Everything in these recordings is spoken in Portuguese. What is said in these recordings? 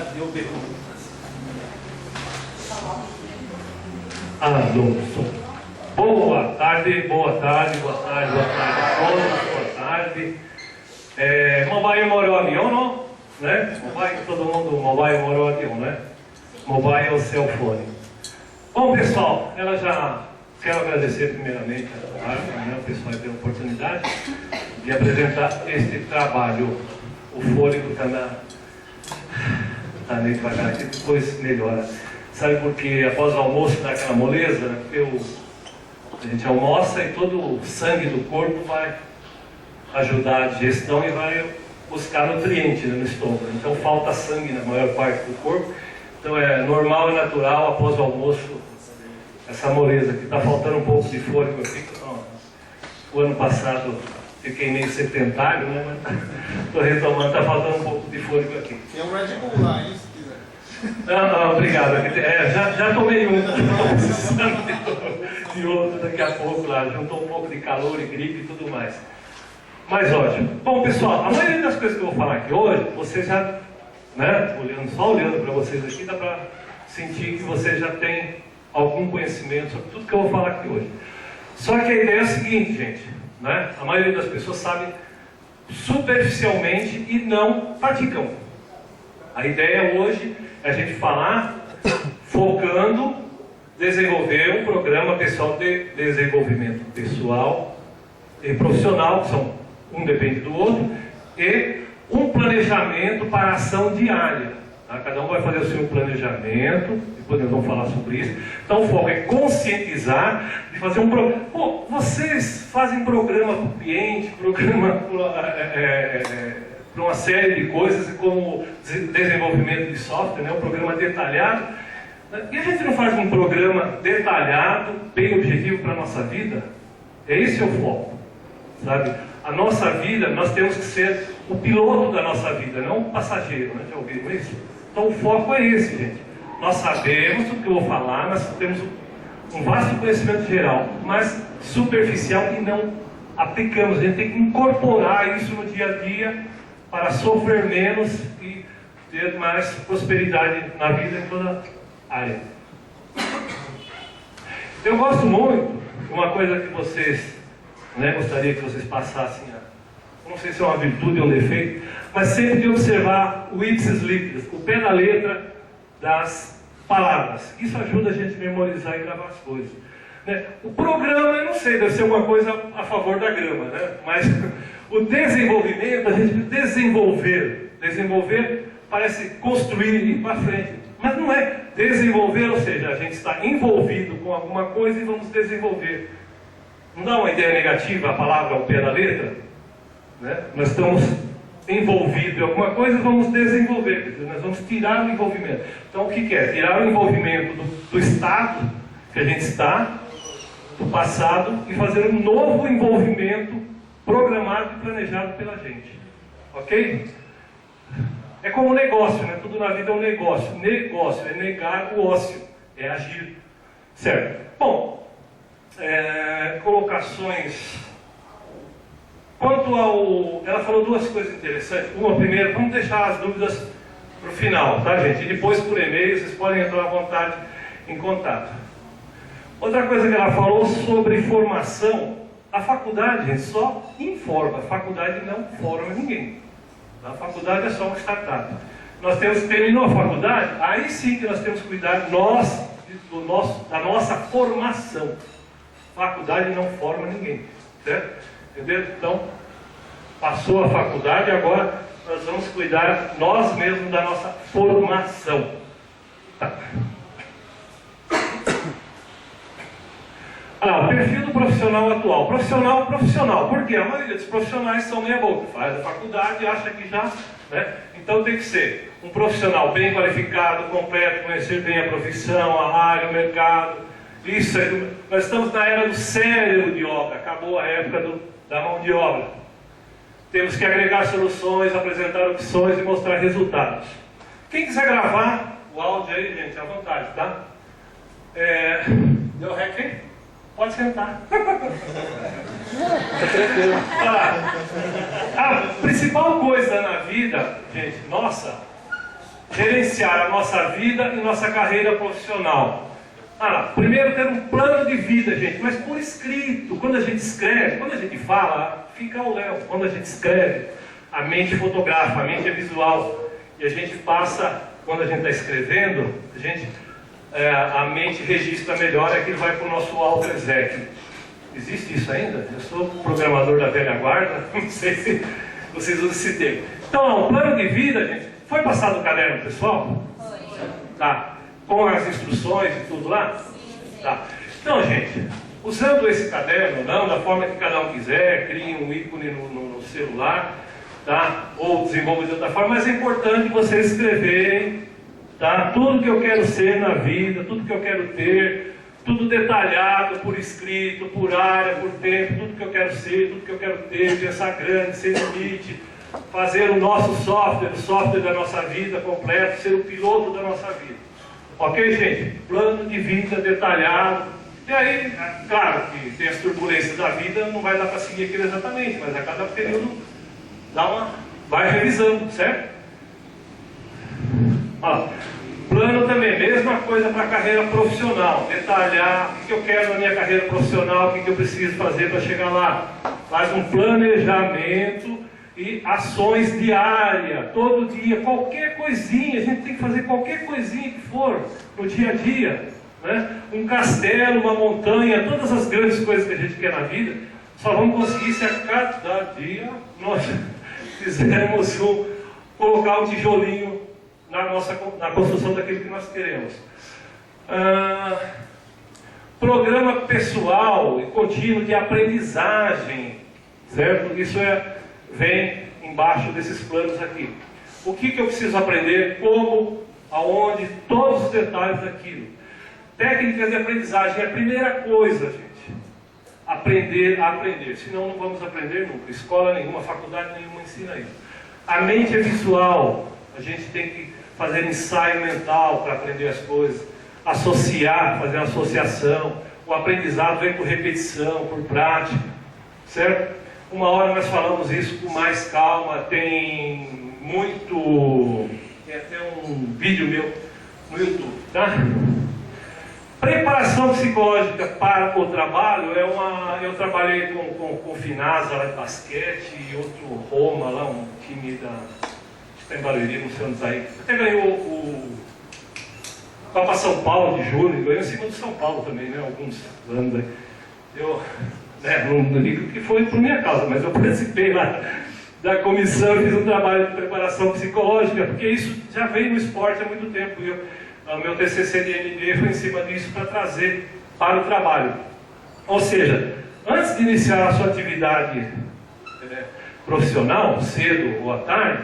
Cadê o berro? Alonso. Boa tarde, boa tarde, boa tarde, boa tarde a todos, boa tarde. Mobile morou avião, não? Né? Mobile, todo mundo, mobile morou avião, né? Mobile é o cell phone. Bom, pessoal, ela já quero agradecer primeiramente a Bárbara, né, o pessoal ter a oportunidade de apresentar este trabalho. O fôlego está meio devagar aqui, depois melhora. Sabe por que após o almoço dá aquela moleza? Né? Porque a gente almoça e todo o sangue do corpo vai ajudar a digestão e vai buscar nutriente, né, no estômago. Então falta sangue na maior parte do corpo. Então é normal e natural após o almoço essa moleza aqui. Está faltando um pouco de fôlego aqui. O ano passado fiquei meio sedentário, né? Estou retomando, está faltando um pouco de fôlego aqui. Tem um Red Bull lá, hein, se quiser. Não, obrigado. Já tomei um, estou precisando de outro daqui a pouco lá. Juntou um pouco de calor e gripe e tudo mais. Mas ótimo. Bom, pessoal, a maioria das coisas que eu vou falar aqui hoje, vocês já, né, só olhando para vocês aqui, dá para sentir que vocês já têm algum conhecimento sobre tudo que eu vou falar aqui hoje. Só que a ideia é a seguinte, gente, né? A maioria das pessoas sabe superficialmente e não praticam. A ideia hoje é a gente falar focando, desenvolver um programa pessoal de desenvolvimento pessoal e profissional, que são um depende do outro, e um planejamento para a ação diária. Tá? Cada um vai fazer o seu planejamento, depois nós vamos falar sobre isso. Então o foco é conscientizar e fazer um programa. Pô, vocês fazem programa para o cliente, programa para uma série de coisas, como desenvolvimento de software, né? Um programa detalhado. E a gente não faz um programa detalhado, bem objetivo para a nossa vida? Esse é o foco, sabe? A nossa vida, nós temos que ser o piloto da nossa vida, não o passageiro, né? Já ouviram isso? Então o foco é esse, gente. Nós sabemos o que eu vou falar, nós temos um vasto conhecimento geral, mas superficial, e não aplicamos. A gente tem que incorporar isso no dia a dia para sofrer menos e ter mais prosperidade na vida em toda área. Eu gosto muito de uma coisa que vocês, né, gostaria que vocês passassem, não sei se é uma virtude ou um defeito, mas sempre de observar o ipsis literis, o pé da letra das palavras. Isso ajuda a gente a memorizar e gravar as coisas, né? O programa, eu não sei, deve ser alguma coisa a favor da grama, né? Mas o desenvolvimento, a gente desenvolver parece construir e ir para frente, mas não é desenvolver, ou seja, a gente está envolvido com alguma coisa e vamos desenvolver. Não dá uma ideia negativa a palavra ao pé da letra? Né? Nós estamos envolvidos em alguma coisa e vamos desenvolver, nós vamos tirar o envolvimento. Então o que é? Tirar o envolvimento do estado que a gente está, do passado, e fazer um novo envolvimento programado e planejado pela gente. Ok? É como um negócio, né? Tudo na vida é um negócio. Negócio é negar o ócio, é agir. Certo? Bom, colocações. Quanto ao... Ela falou duas coisas interessantes. Uma, primeiro, vamos deixar as dúvidas para o final, tá, gente? E depois por e-mail, vocês podem entrar à vontade em contato. Outra coisa que ela falou sobre formação. A faculdade, gente, só informa. A faculdade não forma ninguém. A faculdade é só uma startup. Nós temos, terminou a faculdade, aí sim que nós temos que cuidar da nossa formação. A faculdade não forma ninguém, certo? Entendeu? Então, passou a faculdade, agora nós vamos cuidar nós mesmos da nossa formação. Tá. O perfil do profissional atual. Profissional. Por quê? A maioria dos profissionais são meia boca. Faz a faculdade e acha que já... Né? Então tem que ser um profissional bem qualificado, completo, conhecer bem a profissão, a área, o mercado. Isso é, nós estamos na era do cérebro de obra. Acabou a época da mão de obra. Temos que agregar soluções, apresentar opções e mostrar resultados. Quem quiser gravar o áudio aí, gente, à vontade, tá? Deu rec aí? Pode sentar. A principal coisa na vida, gente, nossa, gerenciar a nossa vida e nossa carreira profissional. Primeiro ter um plano de vida, gente, mas por escrito. Quando a gente escreve, quando a gente fala, fica ao léu. Quando a gente escreve, a mente fotografa, a mente é visual. E a gente passa, quando a gente está escrevendo, a mente registra melhor, aquilo vai para o nosso alter executive. Existe isso ainda? Eu sou programador da velha guarda, não sei se vocês usam esse termo. Então, o plano de vida, gente, foi passado o caderno pessoal? Foi. Tá. Com as instruções e tudo lá? Sim. Tá. Então, gente, usando esse caderno, não, da forma que cada um quiser, crie um ícone no celular, tá? Ou desenvolva de outra forma, mas é importante vocês escreverem, tá? Tudo que eu quero ser na vida, tudo que eu quero ter, tudo detalhado, por escrito, por área, por tempo, tudo que eu quero ser, tudo que eu quero ter, pensar grande, sem limite, fazer o nosso software, o software da nossa vida completo, ser o piloto da nossa vida. Ok, gente? Plano de vida detalhado. E aí, claro que tem as turbulências da vida, não vai dar para seguir aquilo exatamente, mas a cada período vai revisando, certo? Plano também, mesma coisa para a carreira profissional. Detalhar o que eu quero na minha carreira profissional, o que eu preciso fazer para chegar lá. Faz um planejamento e ações diárias, todo dia, qualquer coisinha, a gente tem que fazer qualquer coisinha que for no dia a dia, né? Um castelo, uma montanha, todas as grandes coisas que a gente quer na vida, só vamos conseguir se a cada dia nós fizermos colocar um tijolinho na construção daquilo que nós queremos. Programa pessoal e contínuo de aprendizagem, certo? Isso vem embaixo desses planos aqui. O que eu preciso aprender, como, aonde, todos os detalhes daquilo. Técnicas de aprendizagem é a primeira coisa, gente. Aprender a aprender, senão não vamos aprender nunca. Escola nenhuma, faculdade nenhuma ensina isso. A mente é visual, a gente tem que fazer ensaio mental para aprender as coisas, associar, fazer uma associação. O aprendizado vem por repetição, por prática, certo? Uma hora nós falamos isso com mais calma, tem até um vídeo meu no YouTube, tá? Preparação psicológica para o trabalho eu trabalhei com o Finasa lá de basquete e outro Roma lá, um time está em Barueri, não sei onde está aí. Até ganhou o Copa São Paulo de julho, ganhou em cima do São Paulo também, né? Alguns anos aí. Não digo que foi por minha causa, mas eu participei lá da comissão e fiz um trabalho de preparação psicológica, porque isso já vem no esporte há muito tempo. O meu TCC de MBA foi em cima disso para trazer para o trabalho. Ou seja, antes de iniciar a sua atividade profissional, cedo ou à tarde,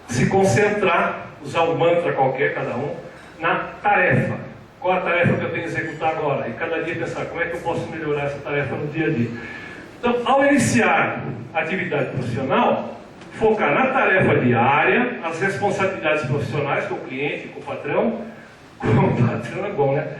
se concentrar, usar um mantra qualquer, cada um, na tarefa. Qual a tarefa que eu tenho que executar agora? E cada dia pensar, como é que eu posso melhorar essa tarefa no dia a dia? Então, ao iniciar a atividade profissional, focar na tarefa diária, as responsabilidades profissionais com o cliente, com o patrão. Com o patrão é bom, né?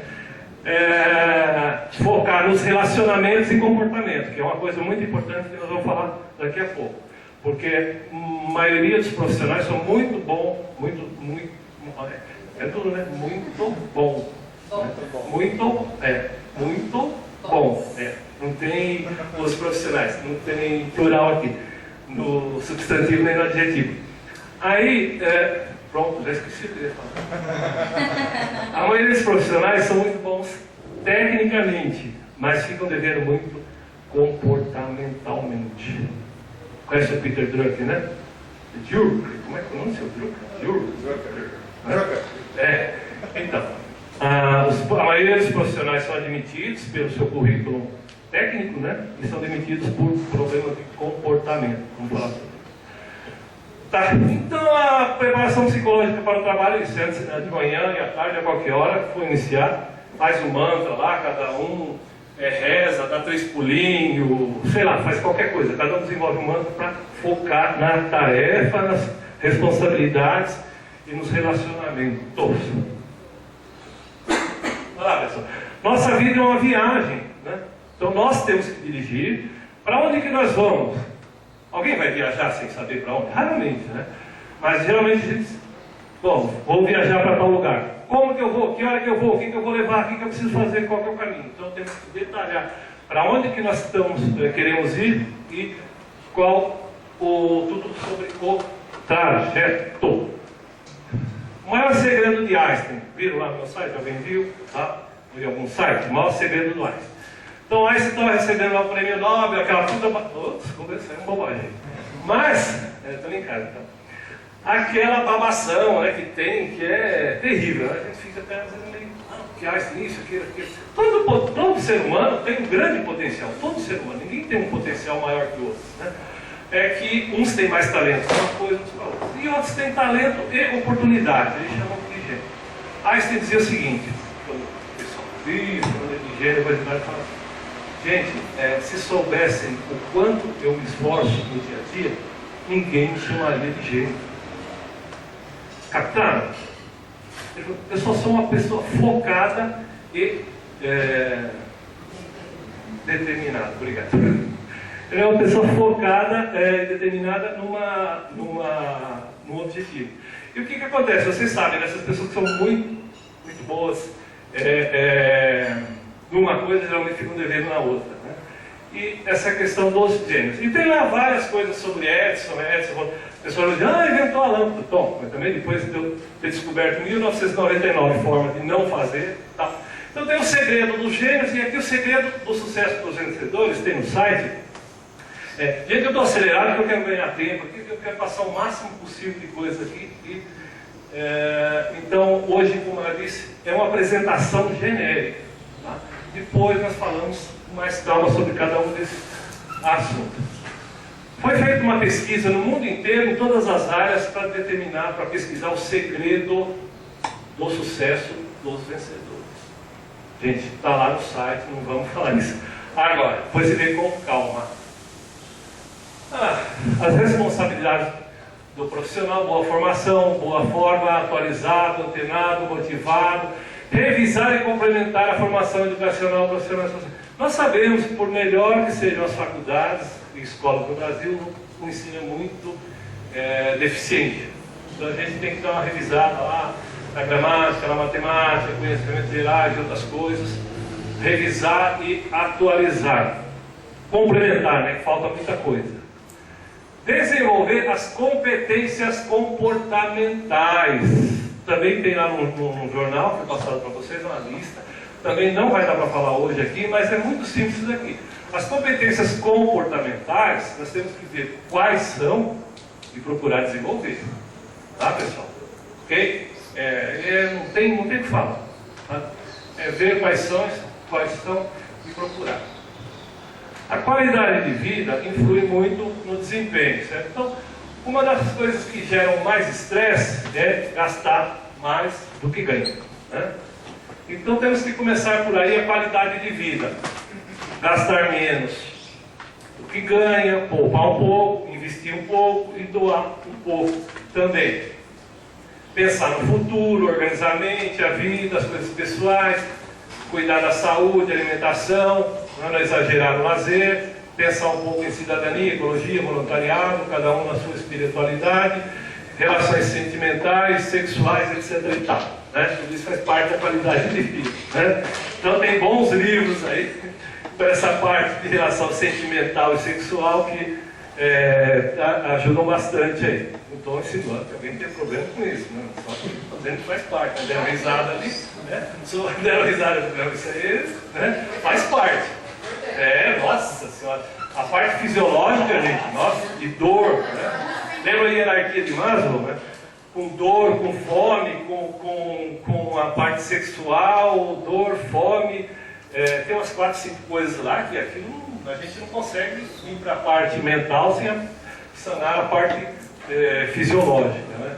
Focar nos relacionamentos e comportamento, que é uma coisa muito importante que nós vamos falar daqui a pouco. Porque a maioria dos profissionais são muito bons, muito bom. Muito bom. Não tem os profissionais, não tem plural aqui, no substantivo nem no adjetivo. Aí, pronto, já esqueci o que eu ia falar. A maioria dos profissionais são muito bons tecnicamente, mas ficam devendo muito comportamentalmente. Conhece o Peter Drucker, né? Drucker, como é que é o nome do seu Drucker? Então, a maioria dos profissionais são admitidos pelo seu currículo técnico, né? E são demitidos por problemas de comportamento, vamos falar sobre. Tá. Então, a preparação psicológica para o trabalho, isso antes de manhã e à tarde, a qualquer hora que for iniciar, faz um mantra lá, cada um reza, dá 3 pulinhos, sei lá, faz qualquer coisa. Cada um desenvolve um mantra para focar na tarefa, nas responsabilidades e nos relacionamentos. Olha lá, pessoal. Nossa vida é uma viagem, né? Então nós temos que dirigir. Para onde que nós vamos? Alguém vai viajar sem saber para onde? Raramente, né? Mas geralmente a gente Bom, vou viajar para tal lugar. Como que eu vou? Que hora que eu vou? O que eu vou levar? O que eu preciso fazer? Qual que é o caminho? Então temos que detalhar para onde que nós queremos ir e qual tudo sobre o trajeto. O maior segredo de Einstein, viram lá no meu site? Alguém viu? Tá? Em algum site? O maior segredo do Einstein. Então Einstein estava recebendo lá o prêmio Nobel, aquela puta... Desculpa, isso é uma bobagem. Mas, estou em casa, tá? Aquela babação, né, que tem, que é terrível. Né? A gente fica até às vezes meio... que Einstein isso, aquilo. Todo ser humano tem um grande potencial. Todo ser humano. Ninguém tem um potencial maior que o outro. Né? É que uns têm mais talento para uma coisa, outros para outra. E outros têm talento e oportunidade. Eles chamam de gênio. Einstein dizia o seguinte, quando o pessoal diz, quando é de gênio, vai falar assim, gente, se soubessem o quanto eu me esforço no dia a dia, ninguém me chamaria de gênio. Capitão, eu só sou uma pessoa focada e determinada. Obrigado. Ele é uma pessoa focada e determinada num objetivo. E o que acontece? Vocês sabem, né? Essas pessoas que são muito boas numa coisa, geralmente ficam devendo na outra. Né? E essa questão dos gênios. E tem lá várias coisas sobre Edison. O pessoal diz, inventou a lâmpada. Tom, mas também depois de eu ter descoberto em 1999 forma de não fazer. Tá? Então tem o segredo dos gênios, e aqui o segredo do sucesso dos vencedores, tem no site. Gente, eu estou acelerado porque eu quero ganhar tempo, aqui, eu quero passar o máximo possível de coisa aqui. Então, hoje, como ela disse, é uma apresentação genérica. Tá? Depois nós falamos com mais calma sobre cada um desses assuntos. Foi feita uma pesquisa no mundo inteiro, em todas as áreas, para pesquisar o segredo do sucesso dos vencedores. Gente, está lá no site, não vamos falar isso. Agora, depois você vê com calma. As responsabilidades do profissional: boa formação, boa forma, atualizado, antenado, motivado, revisar e complementar a formação educacional profissional. Nós sabemos que, por melhor que sejam as faculdades e escolas do Brasil, o ensino é muito deficiente. Então a gente tem que dar uma revisada lá na gramática, na matemática, conhecimentos gerais e outras coisas, revisar e atualizar, complementar, né? Falta muita coisa. Desenvolver as competências comportamentais. Também tem lá no jornal, que foi passado para vocês, uma lista. Também não vai dar para falar hoje aqui, mas é muito simples isso daqui. As competências comportamentais, nós temos que ver quais são e procurar desenvolver. Tá, pessoal? Ok? Não tem o que falar. Tá? Ver quais são e procurar. A qualidade de vida influi muito no desempenho, certo? Então, uma das coisas que geram mais estresse é gastar mais do que ganha. Né? Então, temos que começar por aí a qualidade de vida. Gastar menos do que ganha, poupar um pouco, investir um pouco e doar um pouco também. Pensar no futuro, organizar a mente, a vida, as coisas pessoais, cuidar da saúde, alimentação, não exagerar no lazer, pensar um pouco em cidadania, ecologia, voluntariado, cada um na sua espiritualidade, relações sentimentais, sexuais, etc. e tal. Né? Tudo isso faz parte da qualidade de vida. Né? Então tem bons livros aí para essa parte de relação sentimental e sexual que ajudam bastante aí. Não estou ensinando que alguém tem problema com isso, né? Só que estou dizendo que faz parte. Deram risada ali, né? Deram risada, isso aí, né? Faz parte. Nossa senhora. A parte fisiológica, gente, nossa, de dor, né? Lembra a hierarquia de Maslow, né? Com dor, com fome, com a parte sexual, dor, fome. Tem umas 4, 5 coisas lá que aquilo a gente não consegue ir para a parte mental sem sanar a parte fisiológica. Né?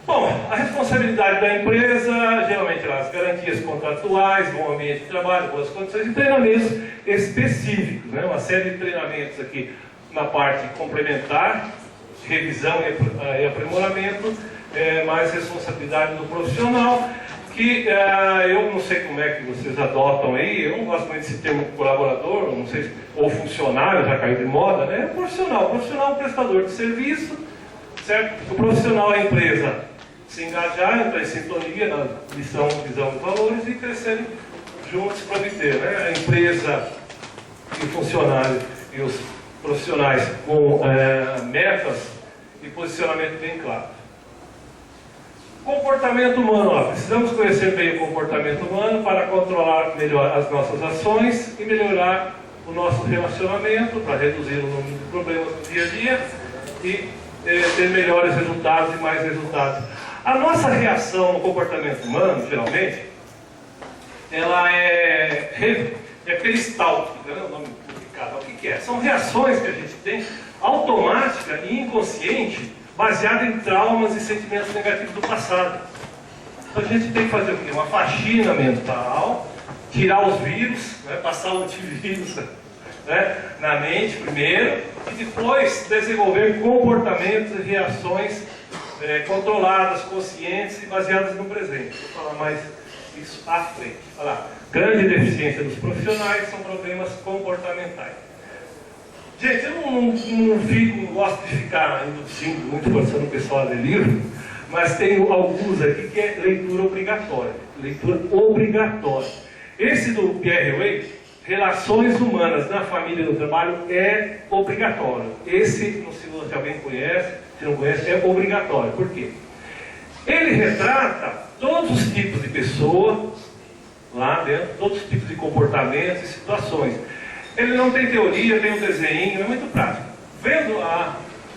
Bom, a responsabilidade da empresa, geralmente as garantias contratuais, bom ambiente de trabalho, boas condições e treinamentos específicos. Né? Uma série de treinamentos aqui na parte complementar, revisão e aprimoramento, mais responsabilidade do profissional, que eu não sei como é que vocês adotam aí, eu não gosto muito desse termo colaborador, não sei, ou funcionário, já caiu de moda, né? Profissional. O profissional é um prestador de serviço, certo? O profissional é a empresa se engajar, entrar em sintonia na visão de valores e crescerem juntos para obter, né? A empresa e o funcionário e os profissionais com metas e posicionamento bem claro. Comportamento humano. Ó, precisamos conhecer bem o comportamento humano para controlar melhor as nossas ações e melhorar o nosso relacionamento, para reduzir o número de problemas do dia a dia e ter melhores resultados e mais resultados. A nossa reação no comportamento humano, geralmente, ela é peristáltica, né? O nome complicado. O que é? São reações que a gente tem automática e inconsciente, baseada em traumas e sentimentos negativos do passado. Então a gente tem que fazer o quê? Uma faxina mental, tirar os vírus, né? Passar o antivírus, né? Na mente primeiro, e depois desenvolver comportamentos e reações controladas, conscientes e baseadas no presente. Vou falar mais isso à frente. Olha lá. Grande deficiência dos profissionais são problemas comportamentais. Gente, eu não gosto de ficar induzindo, muito forçando o pessoal a ler livro, mas tenho alguns aqui que é leitura obrigatória. Leitura obrigatória. Esse do Pierre Way, Relações Humanas na Família e no Trabalho, é obrigatório. Esse, se alguém conhece, se não conhece, é obrigatório. Por quê? Ele retrata todos os tipos de pessoas lá dentro, todos os tipos de comportamentos e situações. Ele não tem teoria, tem um desenho, é muito prático. Vendo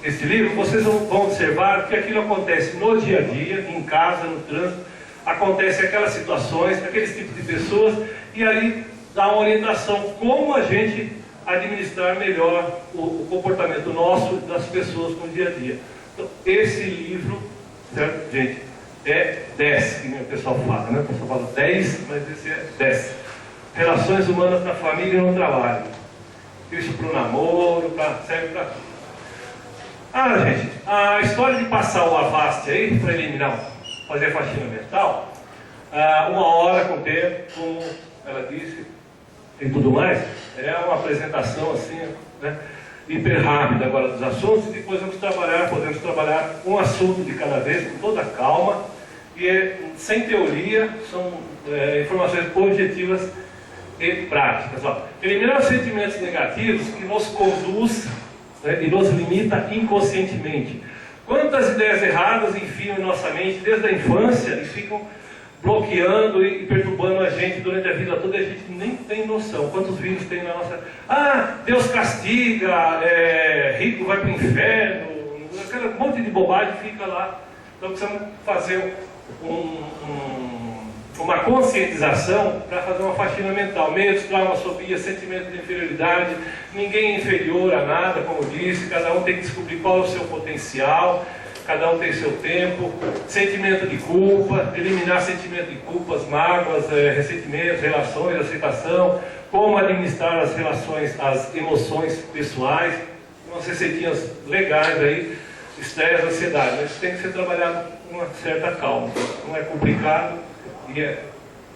esse livro, vocês vão observar que aquilo acontece no dia a dia, em casa, no trânsito, acontece aquelas situações, aqueles tipos de pessoas, e ali dá uma orientação como a gente administrar melhor o comportamento nosso das pessoas no dia a dia. Então, esse livro, certo, gente, é 10, que o pessoal fala, né? O pessoal fala 10, mas esse é 10. Relações humanas na família e no trabalho. Isso para o namoro, serve para tudo. Gente, a história de passar o Avast aí, para eliminar, fazer a faxina mental, 1 hora com o tempo, como ela disse, e tudo mais, é uma apresentação assim, né, hiper rápida agora dos assuntos, e depois podemos trabalhar um assunto de cada vez, com toda calma, e sem teoria, são informações objetivas e práticas. Ó. Eliminar os sentimentos negativos que nos conduz, né, e nos limita inconscientemente. Quantas ideias erradas enfiam em nossa mente desde a infância e ficam bloqueando e perturbando a gente durante a vida toda, e a gente nem tem noção. Quantos vírus tem na nossa... Deus castiga, rico vai para o inferno, aquele monte de bobagem fica lá. Então precisamos fazer uma conscientização para fazer uma faxina mental. Medos, traumas, fobia, sentimento de inferioridade. Ninguém é inferior a nada, como eu disse. Cada um tem que descobrir qual é o seu potencial. Cada um tem seu tempo. Sentimento de culpa. Eliminar sentimento de culpas, mágoas, ressentimentos, relações, aceitação. Como administrar as relações, as emoções pessoais. Umas receitinhas legais aí. Estresse, ansiedade. Mas isso tem que ser trabalhado com uma certa calma. Não é complicado. E é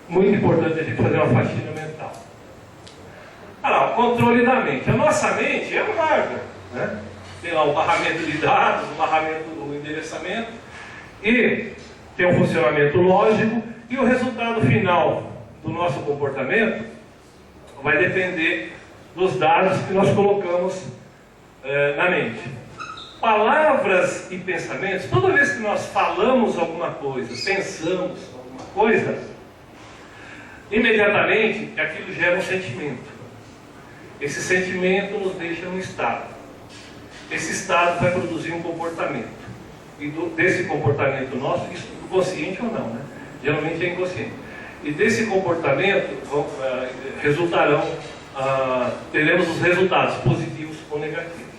muito importante a gente fazer uma faxina mental. O controle da mente. A nossa mente é um hardware, né? Tem lá o barramento de dados, o endereçamento, e tem um funcionamento lógico, e o resultado final do nosso comportamento vai depender dos dados que nós colocamos na mente. Palavras e pensamentos, toda vez que nós falamos alguma coisa, pensamos alguma coisa, imediatamente aquilo gera um sentimento. Esse sentimento nos deixa num estado. Esse estado vai produzir um comportamento. E desse comportamento nosso, isso consciente ou não, né? Geralmente é inconsciente. E desse comportamento teremos os resultados positivos ou negativos.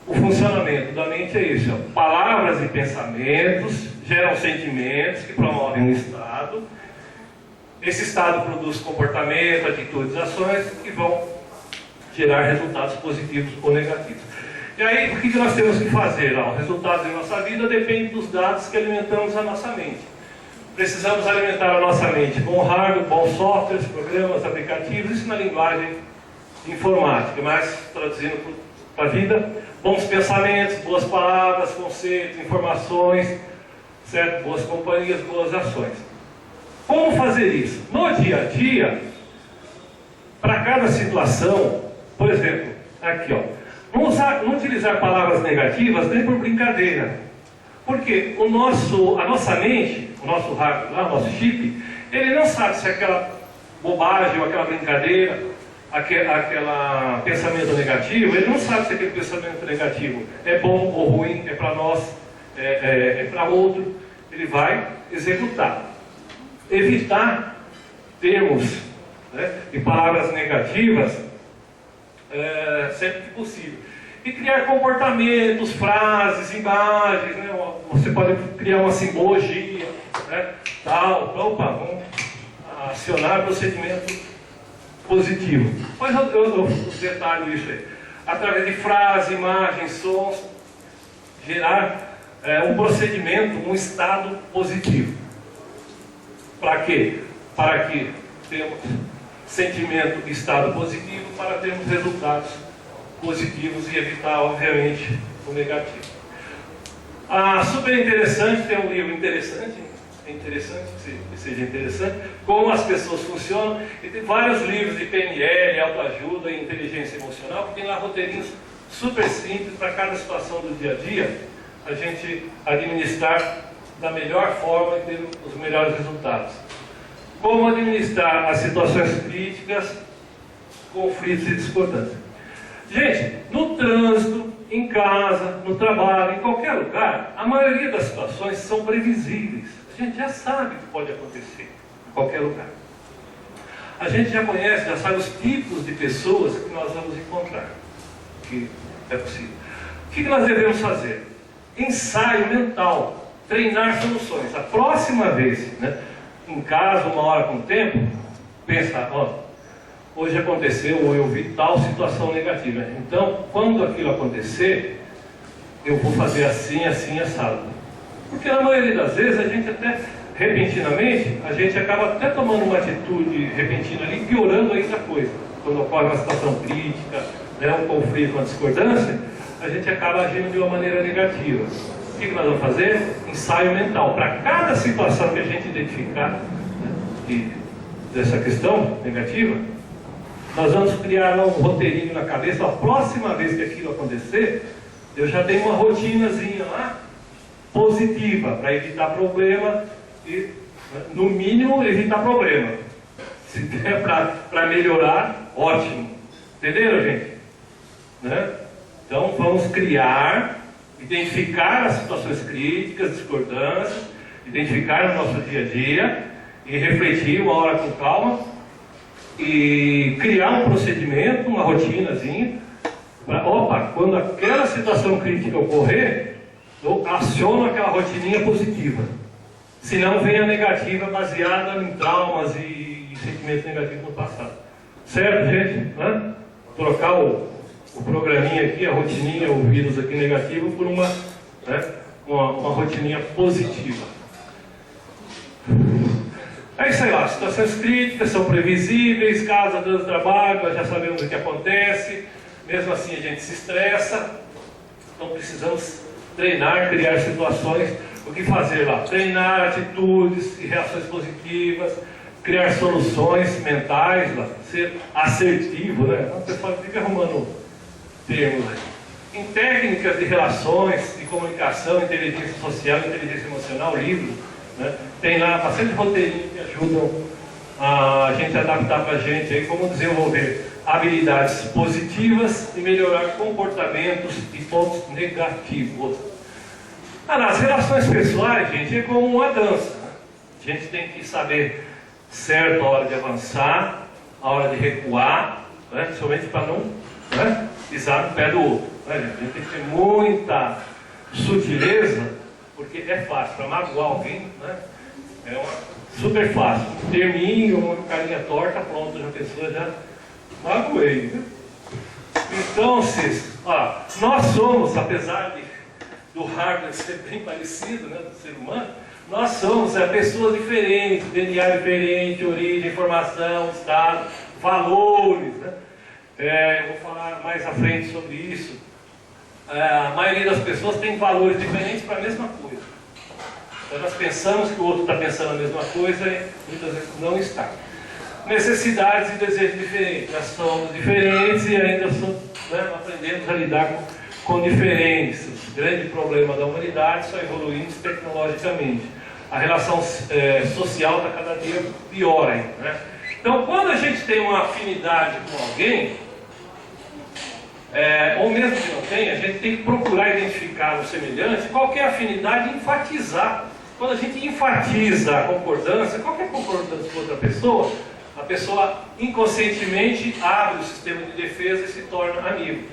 O funcionamento da mente é isso: palavras e pensamentos geram sentimentos que promovem um estado. Esse estado produz comportamento, atitudes, ações que vão gerar resultados positivos ou negativos. E aí, o que nós temos que fazer? Os resultados da nossa vida dependem dos dados que alimentamos a nossa mente. Precisamos alimentar a nossa mente com hardware, bons softwares, programas, aplicativos, isso na linguagem informática, mas traduzindo para a vida, bons pensamentos, boas palavras, conceitos, informações, certo? Boas companhias, boas ações. Como fazer isso? No dia a dia, para cada situação, por exemplo, aqui ó, não utilizar palavras negativas nem por brincadeira, porque a nossa mente, o nosso hardware, o nosso chip, ele não sabe se aquela bobagem ou aquela brincadeira, aquele pensamento negativo, ele não sabe se aquele pensamento negativo é bom ou ruim, é para nós, é para outro. Ele vai executar. Evitar termos, né, e palavras negativas sempre que possível. E criar comportamentos, frases, imagens, né? Você pode criar uma simbologia, né? Tal, opa, vamos acionar procedimento positivo. Mas eu detalho isso aí. Através de frases, imagens, sons, gerar um procedimento, um estado positivo. Para quê? Para que temos sentimento e estado positivo, para termos resultados positivos e evitar, obviamente, o negativo. Super interessante, tem um livro interessante, é interessante que seja interessante, como as pessoas funcionam, e tem vários livros de PNL, autoajuda e inteligência emocional, que tem lá roteirinhos super simples para cada situação do dia a dia, a gente administrar da melhor forma e ter os melhores resultados. Como administrar as situações críticas, conflitos e discordâncias. Gente, no trânsito, em casa, no trabalho, em qualquer lugar, a maioria das situações são previsíveis. A gente já sabe o que pode acontecer em qualquer lugar. A gente já conhece, já sabe os tipos de pessoas que nós vamos encontrar, que é possível. O que nós devemos fazer? Ensaio mental, treinar soluções. A próxima vez, né, em casa, uma hora com o tempo, pensa, hoje aconteceu ou eu vi tal situação negativa. Então, quando aquilo acontecer, eu vou fazer assim, assim, assado. Porque na maioria das vezes, a gente até, repentinamente, a gente acaba até tomando uma atitude repentina ali, piorando ainda a coisa. Quando ocorre uma situação crítica, né, um conflito, uma discordância, a gente acaba agindo de uma maneira negativa. O que nós vamos fazer? Ensaio mental. Para cada situação que a gente identificar, né, dessa questão negativa, nós vamos criar um roteirinho na cabeça. A próxima vez que aquilo acontecer, eu já tenho uma rotinazinha lá, positiva, para evitar problema e, no mínimo, evitar problema. Se der para melhorar, ótimo. Entenderam, gente? Né? Então, vamos criar, identificar as situações críticas, discordâncias, identificar no nosso dia a dia e refletir uma hora com calma e criar um procedimento, uma rotinazinha, para, quando aquela situação crítica ocorrer, eu aciono aquela rotininha positiva. Senão vem a negativa baseada em traumas e sentimentos negativos no passado. Certo, gente? Né? Trocar o programinha aqui, a rotininha, o vírus aqui negativo, por uma rotininha positiva. Aí, sei lá, situações críticas são previsíveis, casa, trânsito, trabalho, nós já sabemos o que acontece, mesmo assim a gente se estressa, então precisamos treinar, criar situações. O que fazer lá? Treinar atitudes e reações positivas, criar soluções mentais, lá, ser assertivo, né? Você fica arrumando termos aí. Em técnicas de relações, de comunicação, inteligência social, inteligência emocional, livros, né? Tem lá bastante roteirinhos que ajudam a gente a adaptar para a gente aí como desenvolver habilidades positivas e melhorar comportamentos e pontos negativos. Nas relações pessoais, gente, é como uma dança, né? A gente tem que saber certo a hora de avançar, a hora de recuar, né? Principalmente para não, né, pisar no pé do outro, né, gente? A gente tem que ter muita sutileza, porque é fácil, para magoar alguém, né? É super fácil. Um terminho, uma carinha torta, pronto, a pessoa já magoei, né? Então, nós somos, apesar do hardware ser bem parecido, né, do ser humano, nós somos pessoas diferentes, DNA diferente, origem, formação, estado, valores, né? Eu vou falar mais à frente sobre isso. A maioria das pessoas tem valores diferentes para a mesma coisa. Nós pensamos que o outro está pensando a mesma coisa e muitas vezes não está. Necessidades e desejos diferentes. Nós somos diferentes e ainda aprendemos a lidar com diferenças. O grande problema da humanidade só evoluímos tecnologicamente. A relação social está cada dia pior ainda, né? Então, quando a gente tem uma afinidade com alguém, ou mesmo que não tenha, a gente tem que procurar identificar no semelhante qualquer afinidade e enfatizar. Quando a gente enfatiza a concordância, qualquer concordância com outra pessoa, a pessoa inconscientemente abre o sistema de defesa e se torna amigo.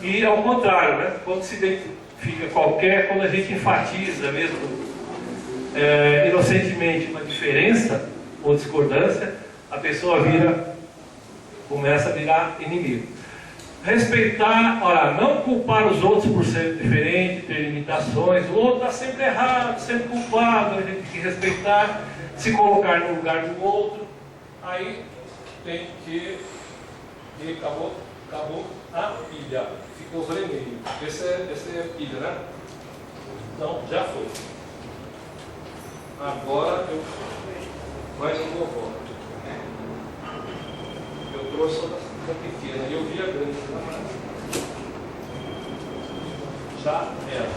E ao contrário, né? Quando se identifica quando a gente enfatiza mesmo inocentemente uma diferença ou discordância, a pessoa começa a virar inimigo. Respeitar, não culpar os outros por ser diferente, ter limitações, o outro está sempre errado, sempre culpado, a gente tem que respeitar, se colocar no lugar do outro. Aí tem que. E acabou a pilha, ficou vermelho. Essa é a pilha, né? Então, já foi. Agora eu vai no vovó. Eu trouxe da pequena e eu vi a grande. Já era.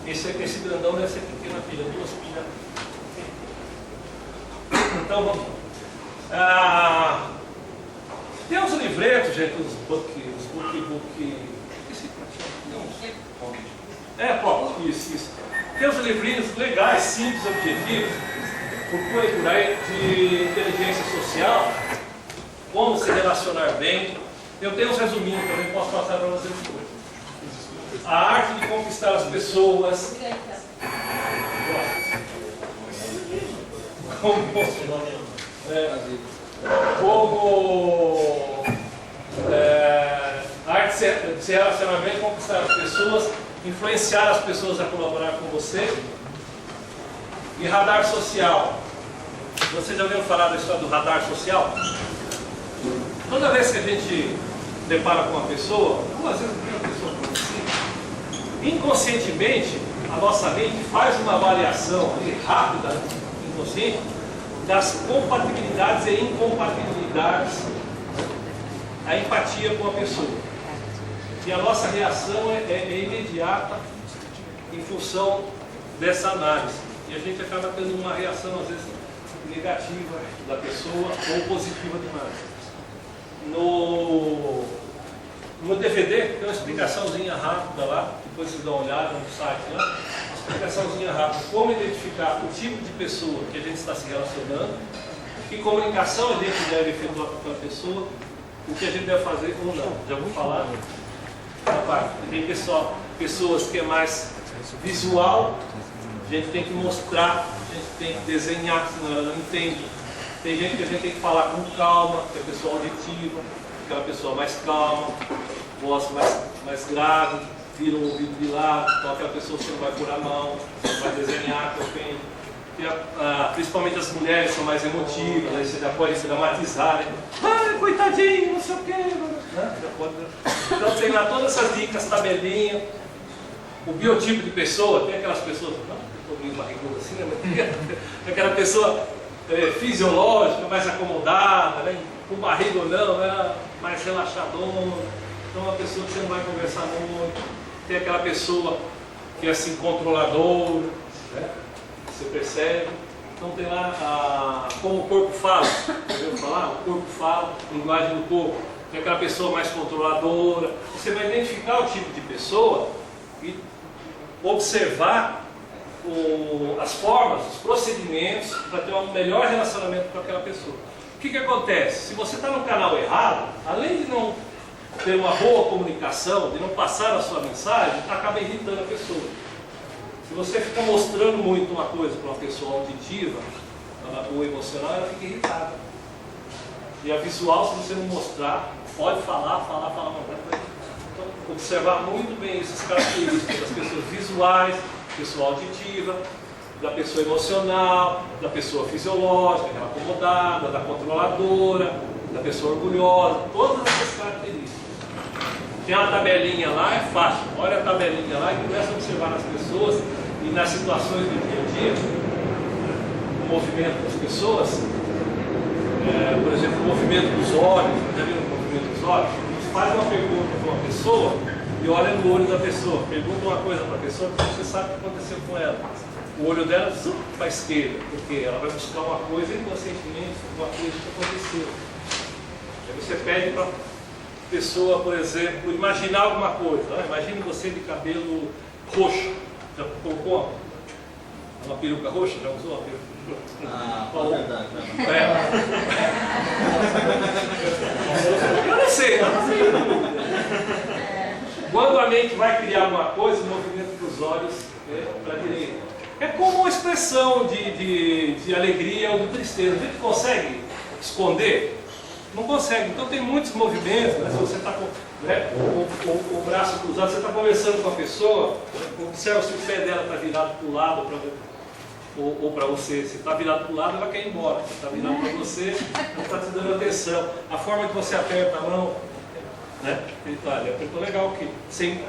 Esse grandão deve ser pequena pilha, 2 pilhas. Então vamos lá. Tem uns livretos, gente, os book. Isso. Tem uns livrinhos legais, simples, objetivos, procure por aí, de inteligência social, como se relacionar bem. Eu tenho uns resuminhos também, posso passar para vocês depois. A arte de conquistar as pessoas. Arte de se relacionar bem, conquistar as pessoas, influenciar as pessoas a colaborar com você. E radar social. Vocês já ouviram falar da história do radar social? Toda vez que a gente depara com uma pessoa, às vezes uma pessoa assim, inconscientemente, a nossa mente faz uma avaliação rápida, inconsciente, das compatibilidades e incompatibilidades, a empatia com a pessoa. E a nossa reação é imediata em função dessa análise. E a gente acaba tendo uma reação, às vezes, negativa da pessoa ou positiva demais. No DVD tem uma explicaçãozinha rápida lá, depois vocês dão uma olhada no site lá, uma explicaçãozinha rápida, como identificar o tipo de pessoa que a gente está se relacionando, que comunicação a gente deve efetuar com aquela pessoa, o que a gente deve fazer ou não. Já vou falar. Tem pessoas que é mais visual, a gente tem que mostrar, a gente tem que desenhar, senão ela não entende. Tem gente que a gente tem que falar com calma, que é a pessoa auditiva, aquela pessoa mais calma, voz mais grave, vira o ouvido de lado, então aquela pessoa você não vai pôr a mão, você não vai desenhar, que ofende. Principalmente as mulheres são mais emotivas, aí você já pode se dramatizar, né? Ai, coitadinho, não sei o quê. Né? Então tem lá todas essas dicas, tabelinha. O biotipo de pessoa, tem aquelas pessoas, não, eu estou meio barrigudo assim, né? Mas aquela pessoa fisiológica, mais acomodada, né? Com barriga ou não, né? Mais relaxadona. Então uma pessoa que você não vai conversar muito. Tem aquela pessoa que é assim, controladora, né? Você percebe? Então tem lá como o corpo fala. Ouviu falar? O corpo fala, linguagem do corpo. Tem aquela pessoa mais controladora. Você vai identificar o tipo de pessoa e observar as formas, os procedimentos para ter um melhor relacionamento com aquela pessoa. O que acontece? Se você está no canal errado, além de não ter uma boa comunicação, de não passar a sua mensagem, acaba irritando a pessoa. Se você fica mostrando muito uma coisa para uma pessoa auditiva ou emocional, ela fica irritada. E a visual, se você não mostrar, pode falar qualquer coisa. Então, observar muito bem essas características das pessoas visuais, pessoa auditiva, da pessoa emocional, da pessoa fisiológica, aquela acomodada, da controladora, da pessoa orgulhosa, todas essas características. Tem uma tabelinha lá, é fácil. olha a tabelinha lá e começa a observar nas pessoas e nas situações do dia a dia, o movimento das pessoas, por exemplo, o movimento dos olhos, já viram o movimento dos olhos? Você faz uma pergunta para uma pessoa e olha no olho da pessoa, pergunta uma coisa para a pessoa que você sabe o que aconteceu com ela. O olho dela para a esquerda, porque ela vai buscar uma coisa inconscientemente, uma coisa que aconteceu. Aí você pede para a pessoa, por exemplo, imaginar alguma coisa. Imagine você de cabelo roxo. Já colocou uma peruca roxa? Já usou uma peruca roxa? É verdade. Eu não sei, quando a mente vai criar alguma coisa, o movimento dos olhos para a direita. É como uma expressão de alegria ou de tristeza. A gente consegue esconder? Não consegue. Então tem muitos movimentos, mas você está com o braço cruzado, você está conversando com a pessoa, observa se o pé dela está virado para o lado ou para você. Se está virado para o lado, ela quer ir embora. Se está virado para você, ela está te dando atenção. A forma que você aperta a mão, né? Ele apertou legal que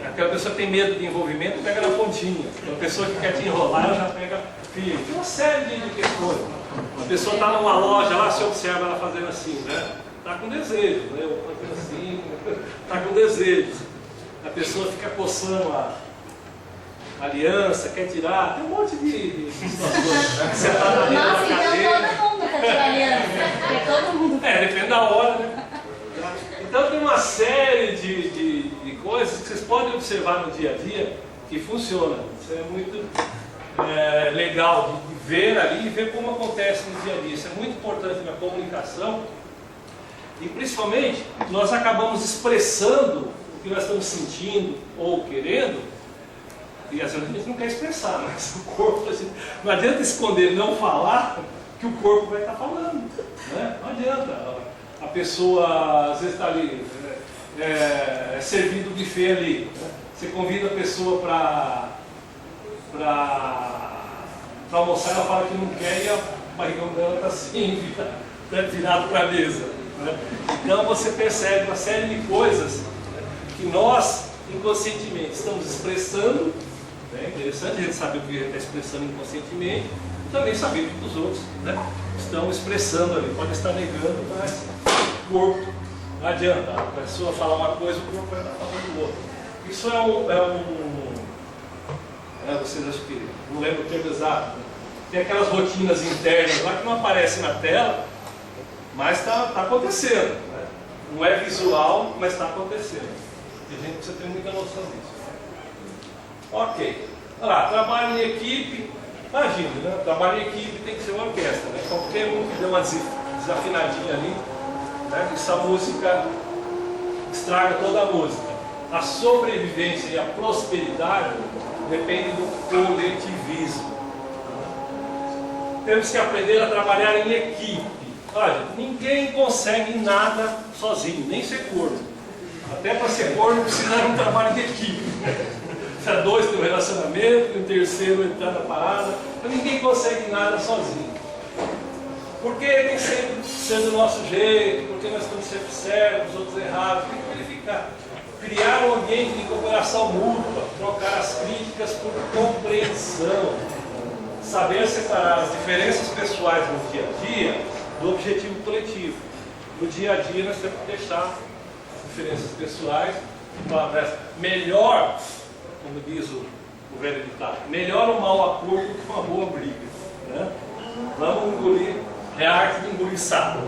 aquela pessoa que tem medo de envolvimento pega na pontinha. A pessoa que quer te enrolar, ela já pega firme. Tem uma série de questões. A pessoa está numa loja lá, você observa ela fazendo assim, né? Está com desejo, né? Fazendo assim, está com desejo. A pessoa fica coçando a aliança, quer tirar, tem um monte de situações. Você está na linha da cadeira. Então todo mundo quer tirar aliança. Porque todo mundo. Depende da hora, né? Então tem uma série de coisas que vocês podem observar no dia a dia que funcionam. Isso é muito legal de ver ali e ver como acontece no dia a dia. Isso é muito importante na comunicação. E principalmente, nós acabamos expressando o que nós estamos sentindo ou querendo, e às vezes a gente não quer expressar, mas o corpo, não adianta esconder, não falar, que o corpo vai estar falando, né? Não adianta. A pessoa às vezes está ali, servindo o buffet ali, né? Você convida a pessoa para almoçar, ela fala que não quer e a barrigão dela está assim, virado para a mesa, né? Então você percebe uma série de coisas que nós inconscientemente estamos expressando. É interessante a gente saber o que a gente está expressando inconscientemente e também saber que os outros, né, estão expressando ali. Pode estar negando, mas o corpo não adianta. A pessoa fala uma coisa, o corpo vai estar falando outra. Isso vocês acham que não lembro o termo exato. Tem aquelas rotinas internas lá que não aparecem na tela, mas está acontecendo, né? Não é visual, mas está acontecendo. E a gente precisa ter muita noção disso. Ok. Olha lá, trabalho em equipe. Imagina, né? Trabalho em equipe tem que ser uma orquestra, né? Qualquer um que dê uma desafinadinha ali, né? Essa música estraga toda a música. A sobrevivência e a prosperidade dependem do coletivismo. Temos que aprender a trabalhar em equipe. Olha, ninguém consegue nada sozinho, nem ser corno. Até para ser corno precisa de um trabalho de equipe. Se a dois tem um relacionamento, e o terceiro entrar na parada, então ninguém consegue nada sozinho. Porque nem sempre ser do nosso jeito, porque nós estamos sempre certos, os outros errados, tem que verificar. Criar um ambiente de cooperação mútua, trocar as críticas por compreensão. Saber separar as diferenças pessoais no dia a dia do objetivo coletivo. No dia a dia nós temos que deixar as diferenças pessoais, melhor, como diz o velho ditado, melhor um mau acordo que uma boa briga, né? Vamos engolir, é a arte de engolir sapo.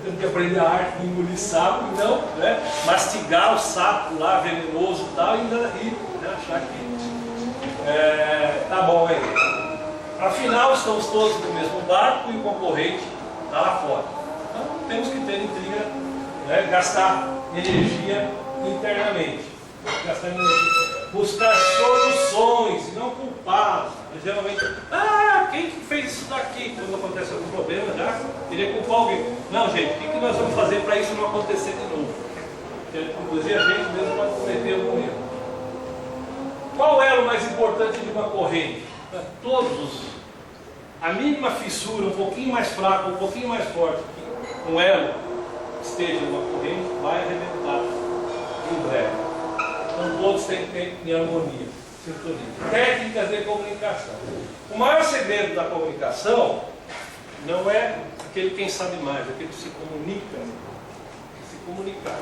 Temos que aprender a arte de engolir sapo e não, né, mastigar o sapo lá venenoso e tal, e ainda rir, né, achar que tá bom aí. Afinal, estamos todos no mesmo barco e o concorrente está lá fora. Então, temos que ter intriga, né, gastar energia internamente. Gastar energia. Buscar soluções e não culpados. Geralmente, quem que fez isso daqui? Quando acontece algum problema, já queria culpar alguém. Não, gente, o que nós vamos fazer para isso não acontecer de novo? Porque, inclusive, a gente mesmo pode cometer algum erro. Qual é o mais importante de uma corrente? A mínima fissura, um pouquinho mais fraca, um pouquinho mais forte, um elo esteja numa corrente, vai arrebentar em breve. Então todos têm que ter em harmonia, sintonia. Técnicas de comunicação. O maior segredo da comunicação não é aquele quem sabe mais, aquele que se comunica, que se comunicar.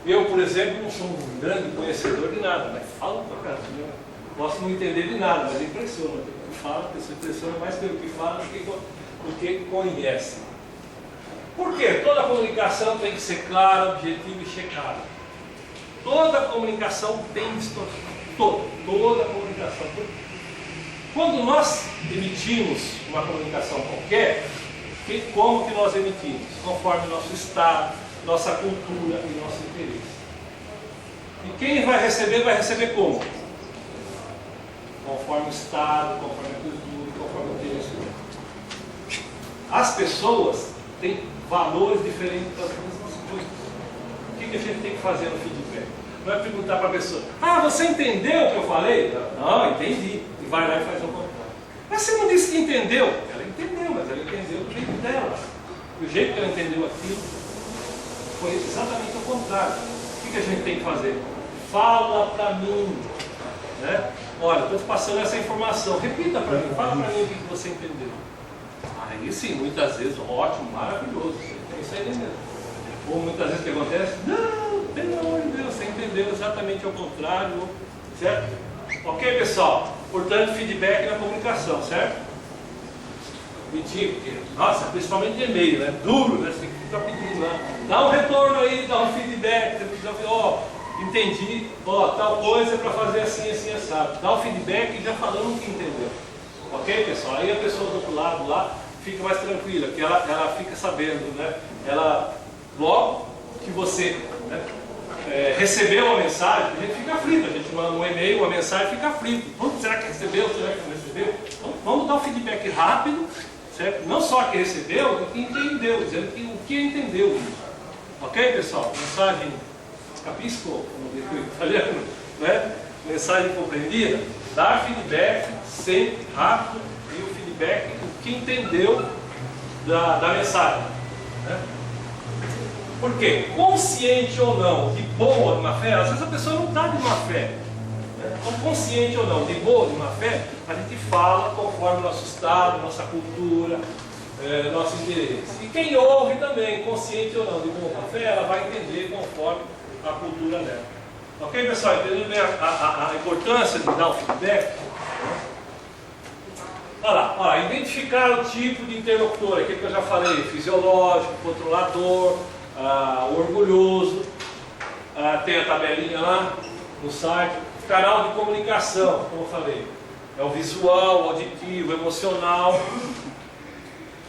Eu, por exemplo, não sou um grande conhecedor de nada, mas falo pra caramba. Posso não entender de nada, mas impressiona. Eu falo, a pessoa impressiona mais pelo que fala do que conhece. Por quê? Toda comunicação tem que ser clara, objetiva e checada. Toda comunicação tem distorção. Toda comunicação. Quando nós emitimos uma comunicação qualquer, como que nós emitimos? Conforme nosso estado, nossa cultura e nosso interesse. E quem vai receber como? Conforme o estado, conforme a cultura, conforme o interesse. As pessoas têm valores diferentes das mesmas coisas. O que a gente tem que fazer no feedback? Não é perguntar para a pessoa: ah, você entendeu o que eu falei? Não, entendi. E vai lá e faz o contrário. Mas você não disse que entendeu? Ela entendeu, mas ela entendeu do jeito dela. E o jeito que ela entendeu aquilo foi exatamente o contrário. O que a gente tem que fazer? Fala para mim. Né? Olha, estou te passando essa informação. Repita para mim, fala para mim o que você entendeu. Aí sim, muitas vezes, ótimo, maravilhoso. É isso aí mesmo. Ou muitas vezes o que acontece? Não, pelo amor de Deus, você entendeu exatamente ao contrário. Certo? Ok, pessoal? Portanto, feedback na comunicação, certo? Pedir, nossa, principalmente de e-mail, né? Duro, né? Você tem que ficar pedindo lá. Dá um retorno aí, dá um feedback. Ó, entendi, ó, tal coisa é para fazer assim, assim, assado. Dá um feedback já falando o que entendeu. Ok, pessoal? Aí a pessoa do outro lado lá fica mais tranquila, que ela fica sabendo, né? Ela, logo que você, né, recebeu a mensagem, a gente fica aflito, a gente manda um e-mail, uma mensagem, fica aflito. Será que recebeu? Será que não recebeu? Então, vamos dar um feedback rápido, certo? Não só que recebeu, que entendeu, dizendo que o que entendeu. Ok, pessoal? Mensagem capisco, como diz o italiano, né? Mensagem compreendida. Dar feedback sempre rápido e o feedback o que entendeu da mensagem. Né? Por quê? Consciente ou não, de boa, de má fé, às vezes a pessoa não está de má fé. Né? Então, consciente ou não, de boa, de má fé, a gente fala conforme nosso estado, nossa cultura, nosso interesse. E quem ouve também, consciente ou não, de boa ou má fé, ela vai entender conforme a cultura dela. Ok, pessoal? Entendendo bem a importância de dar o feedback? Olha lá, identificar o tipo de interlocutor, aquele que eu já falei, fisiológico, controlador, orgulhoso, tem a tabelinha lá no site, canal de comunicação, como eu falei, é o visual, o auditivo, o emocional,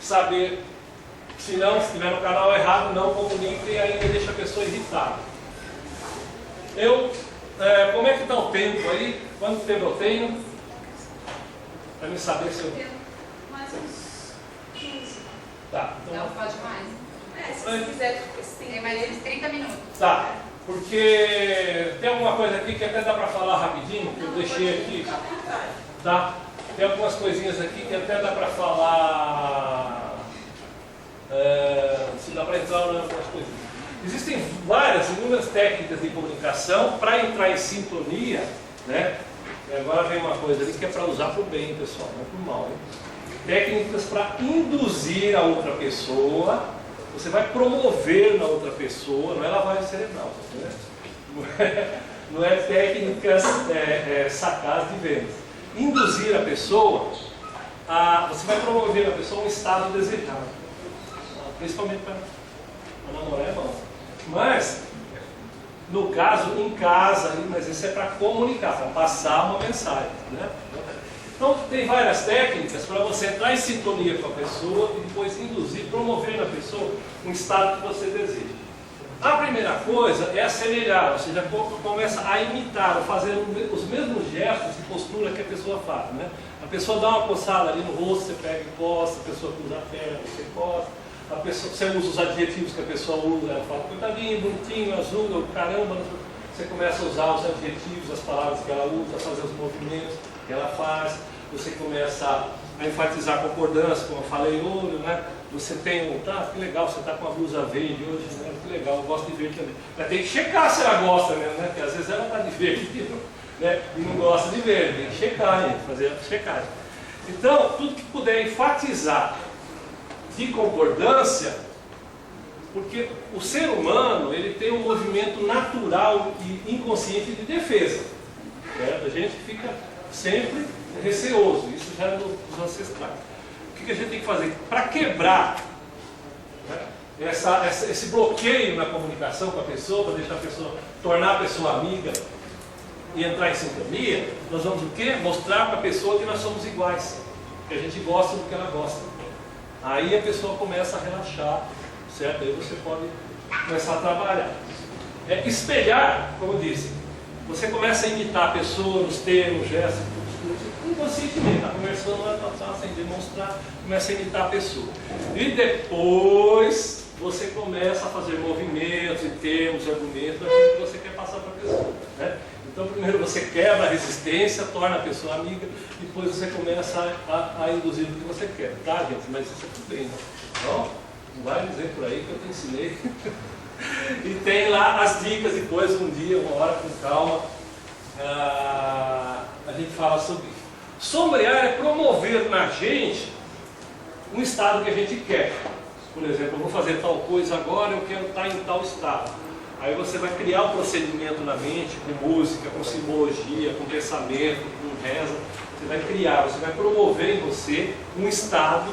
saber, se estiver no canal errado, não comunique e ainda deixa a pessoa irritada. Como é que está o tempo aí? Quanto tempo eu tenho? Para me saber se eu... Mais uns 15. Tá. Então... Não, pode mais. Se quiser, tem mais uns 30 minutos. Tá. Porque tem alguma coisa aqui que até dá para falar rapidinho, que eu deixei aqui. Tá? Tem algumas coisinhas aqui que até dá para falar... se dá para entrar nas coisas. Existem inúmeras técnicas de comunicação para entrar em sintonia, né? E agora vem uma coisa ali que é para usar para o bem, pessoal, não é para o mal. Hein? Técnicas para induzir a outra pessoa, você vai promover na outra pessoa, não é lavagem cerebral, né? Não é técnicas sacadas de vendas. Induzir a pessoa, você vai promover na pessoa um estado desejado, principalmente para namorar é bom. Mas, no caso, em casa, mas isso é para comunicar, para passar uma mensagem. Né? Então, tem várias técnicas para você entrar em sintonia com a pessoa e depois induzir, promover na pessoa um estado que você deseja. A primeira coisa é assemelhar, ou seja, começa a imitar, a fazer os mesmos gestos e postura que a pessoa faz. Né? A pessoa dá uma coçada ali no rosto, você pega e coça, a pessoa cruza a perna, você coça. A pessoa, você usa os adjetivos que a pessoa usa, ela fala coitadinho, bonitinho, azul, caramba. você começa a usar os adjetivos, as palavras que ela usa, a fazer os movimentos que ela faz, você começa a enfatizar a concordância, como eu falei, olho, né? Você tem que legal, você está com uma blusa verde hoje, né? Que legal, eu gosto de verde também. Mas tem que checar se ela gosta mesmo, né? Porque às vezes ela está de verde, né? E não gosta de verde, tem que checar, gente, fazer a checagem. Então, tudo que puder enfatizar de concordância, porque o ser humano, ele tem um movimento natural e inconsciente de defesa, certo? A gente fica sempre receoso, isso já é dos ancestrais. O que a gente tem que fazer? Para quebrar, né, esse bloqueio na comunicação com a pessoa, para deixar a pessoa, tornar a pessoa amiga e entrar em sintonia, nós vamos o quê? Mostrar para a pessoa que nós somos iguais, que a gente gosta do que ela gosta. Aí a pessoa começa a relaxar, certo? Aí você pode começar a trabalhar. Espelhar, como eu disse, você começa a imitar a pessoa nos termos, gestos, inconscientemente, está conversando, sem demonstrar, começa a imitar a pessoa. E depois você começa a fazer movimentos e termos, argumentos, aquilo que você quer passar para a pessoa, né? Então primeiro você quebra a resistência, torna a pessoa amiga, e depois você começa a induzir o que você quer, tá, gente? Mas isso é tudo bem, não vai dizer por aí que eu te ensinei. E tem lá as dicas depois, um dia, uma hora, com calma, a gente fala sobre isso. Sombrear é promover na gente um estado que a gente quer. Por exemplo, eu vou fazer tal coisa agora, eu quero estar em tal estado. Aí você vai criar um procedimento na mente, com música, com simbologia, com pensamento, com reza. Você vai criar, você vai promover em você um estado,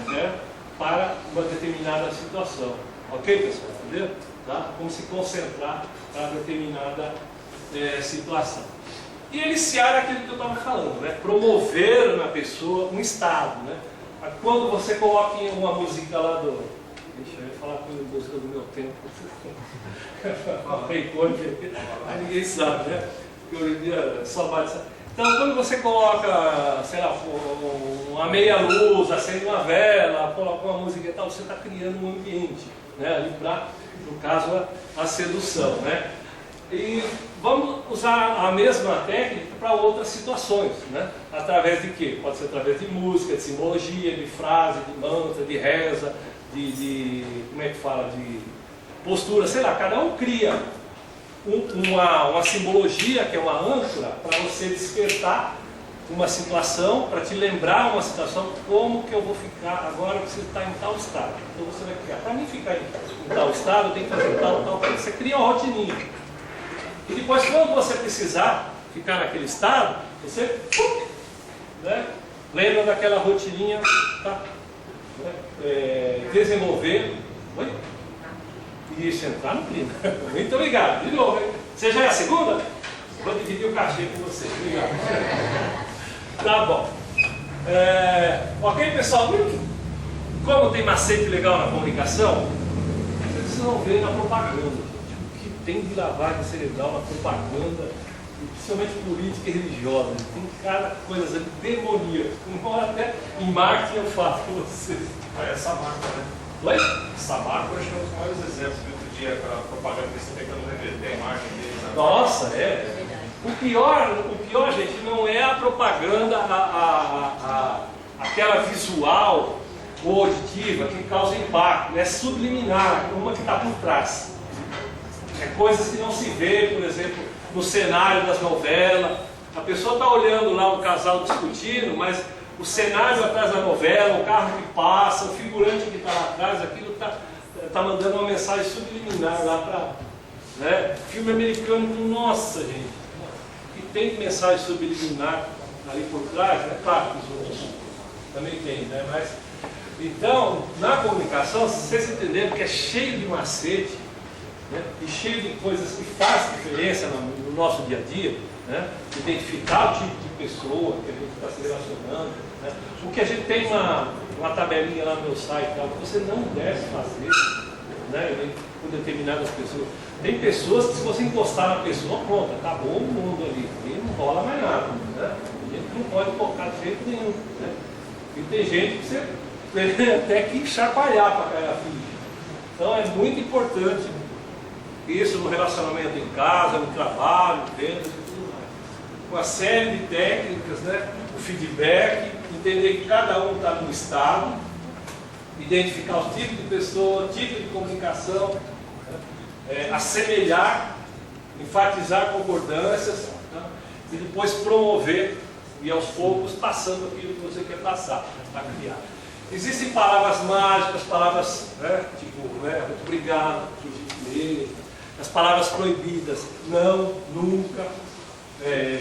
né, para uma determinada situação. Ok, pessoal? Entendeu? Tá? Como se concentrar para determinada situação. E iniciar aquilo que eu estava falando, né? Promover na pessoa um estado, né? Quando você coloca em uma música lá do... Deixa eu falar com a música do meu tempo. Aí ninguém sabe, né? Porque hoje em dia só bate... Então, quando você coloca, sei lá, uma meia luz, acende uma vela, coloca uma música e tal, você está criando um ambiente, né? Ali para, no caso, a sedução, né? E vamos usar a mesma técnica para outras situações, né? Através de quê? Pode ser através de música, de simbologia, de frase, de mantra, de reza, como é que fala? De postura, sei lá, cada um cria uma simbologia, que é uma âncora, para você despertar uma situação, para te lembrar uma situação, como que eu vou ficar agora, eu preciso estar em tal estado. Então você vai criar, para mim ficar em tal estado, eu tenho que fazer tal. Você cria uma rotininha. E depois, quando você precisar ficar naquele estado, você né, lembra daquela rotininha, tá? Desenvolver. Oi? Isso, entrar no clima. Muito obrigado. De novo, hein? Você já é a segunda? Vou dividir o cachê com você. Obrigado. Tá bom. Ok, pessoal? Como tem macete legal na comunicação, vocês não vê na propaganda. Tem de lavagem cerebral na propaganda, principalmente política e religiosa. Tem cada coisa demoníaca. Uma hora até em marketing eu falo com vocês. Essa marca, né? Oi? Essa marca eu acho que é um dos maiores exemplos do outro dia, aquela propaganda que você tem tentando reverter a imagem deles. Né? Nossa, O pior, gente, não é a propaganda, aquela visual ou auditiva que causa impacto, é subliminar, uma que está por trás. Coisas que não se vê, por exemplo, no cenário das novelas. A pessoa está olhando lá o casal discutindo, mas o cenário atrás da novela, o carro que passa, o figurante que está lá atrás, aquilo está mandando uma mensagem subliminar lá para... Né? Filme americano, nossa gente, que tem mensagem subliminar ali por trás, né? Claro que os outros também tem, né? Mas, então, na comunicação, vocês entenderam que é cheio de macete, né? E cheio de coisas que fazem diferença no nosso dia a dia, né? Identificar o tipo de pessoa que a gente está se relacionando, né? O que a gente tem uma tabelinha lá no meu site, tá? Que você não deve fazer, né? Com determinadas pessoas. Tem pessoas que, se você encostar na pessoa, pronto, acabou o mundo ali, e não rola mais nada, né? A gente não pode tocar de jeito nenhum, né? E tem gente que você tem até que chacoalhar para cair a ficha. Então é muito importante Isso no relacionamento em casa, no trabalho, vendas e tudo mais. Uma série de técnicas, né? O feedback, entender que cada um está num estado, identificar os tipos de pessoa, tipo de comunicação, né? Assemelhar, enfatizar concordâncias, né? E depois promover e aos poucos passando aquilo que você quer passar, para criar. Existem palavras mágicas, palavras, né? Tipo, né? Muito obrigado, por gentileza. As palavras proibidas, não, nunca,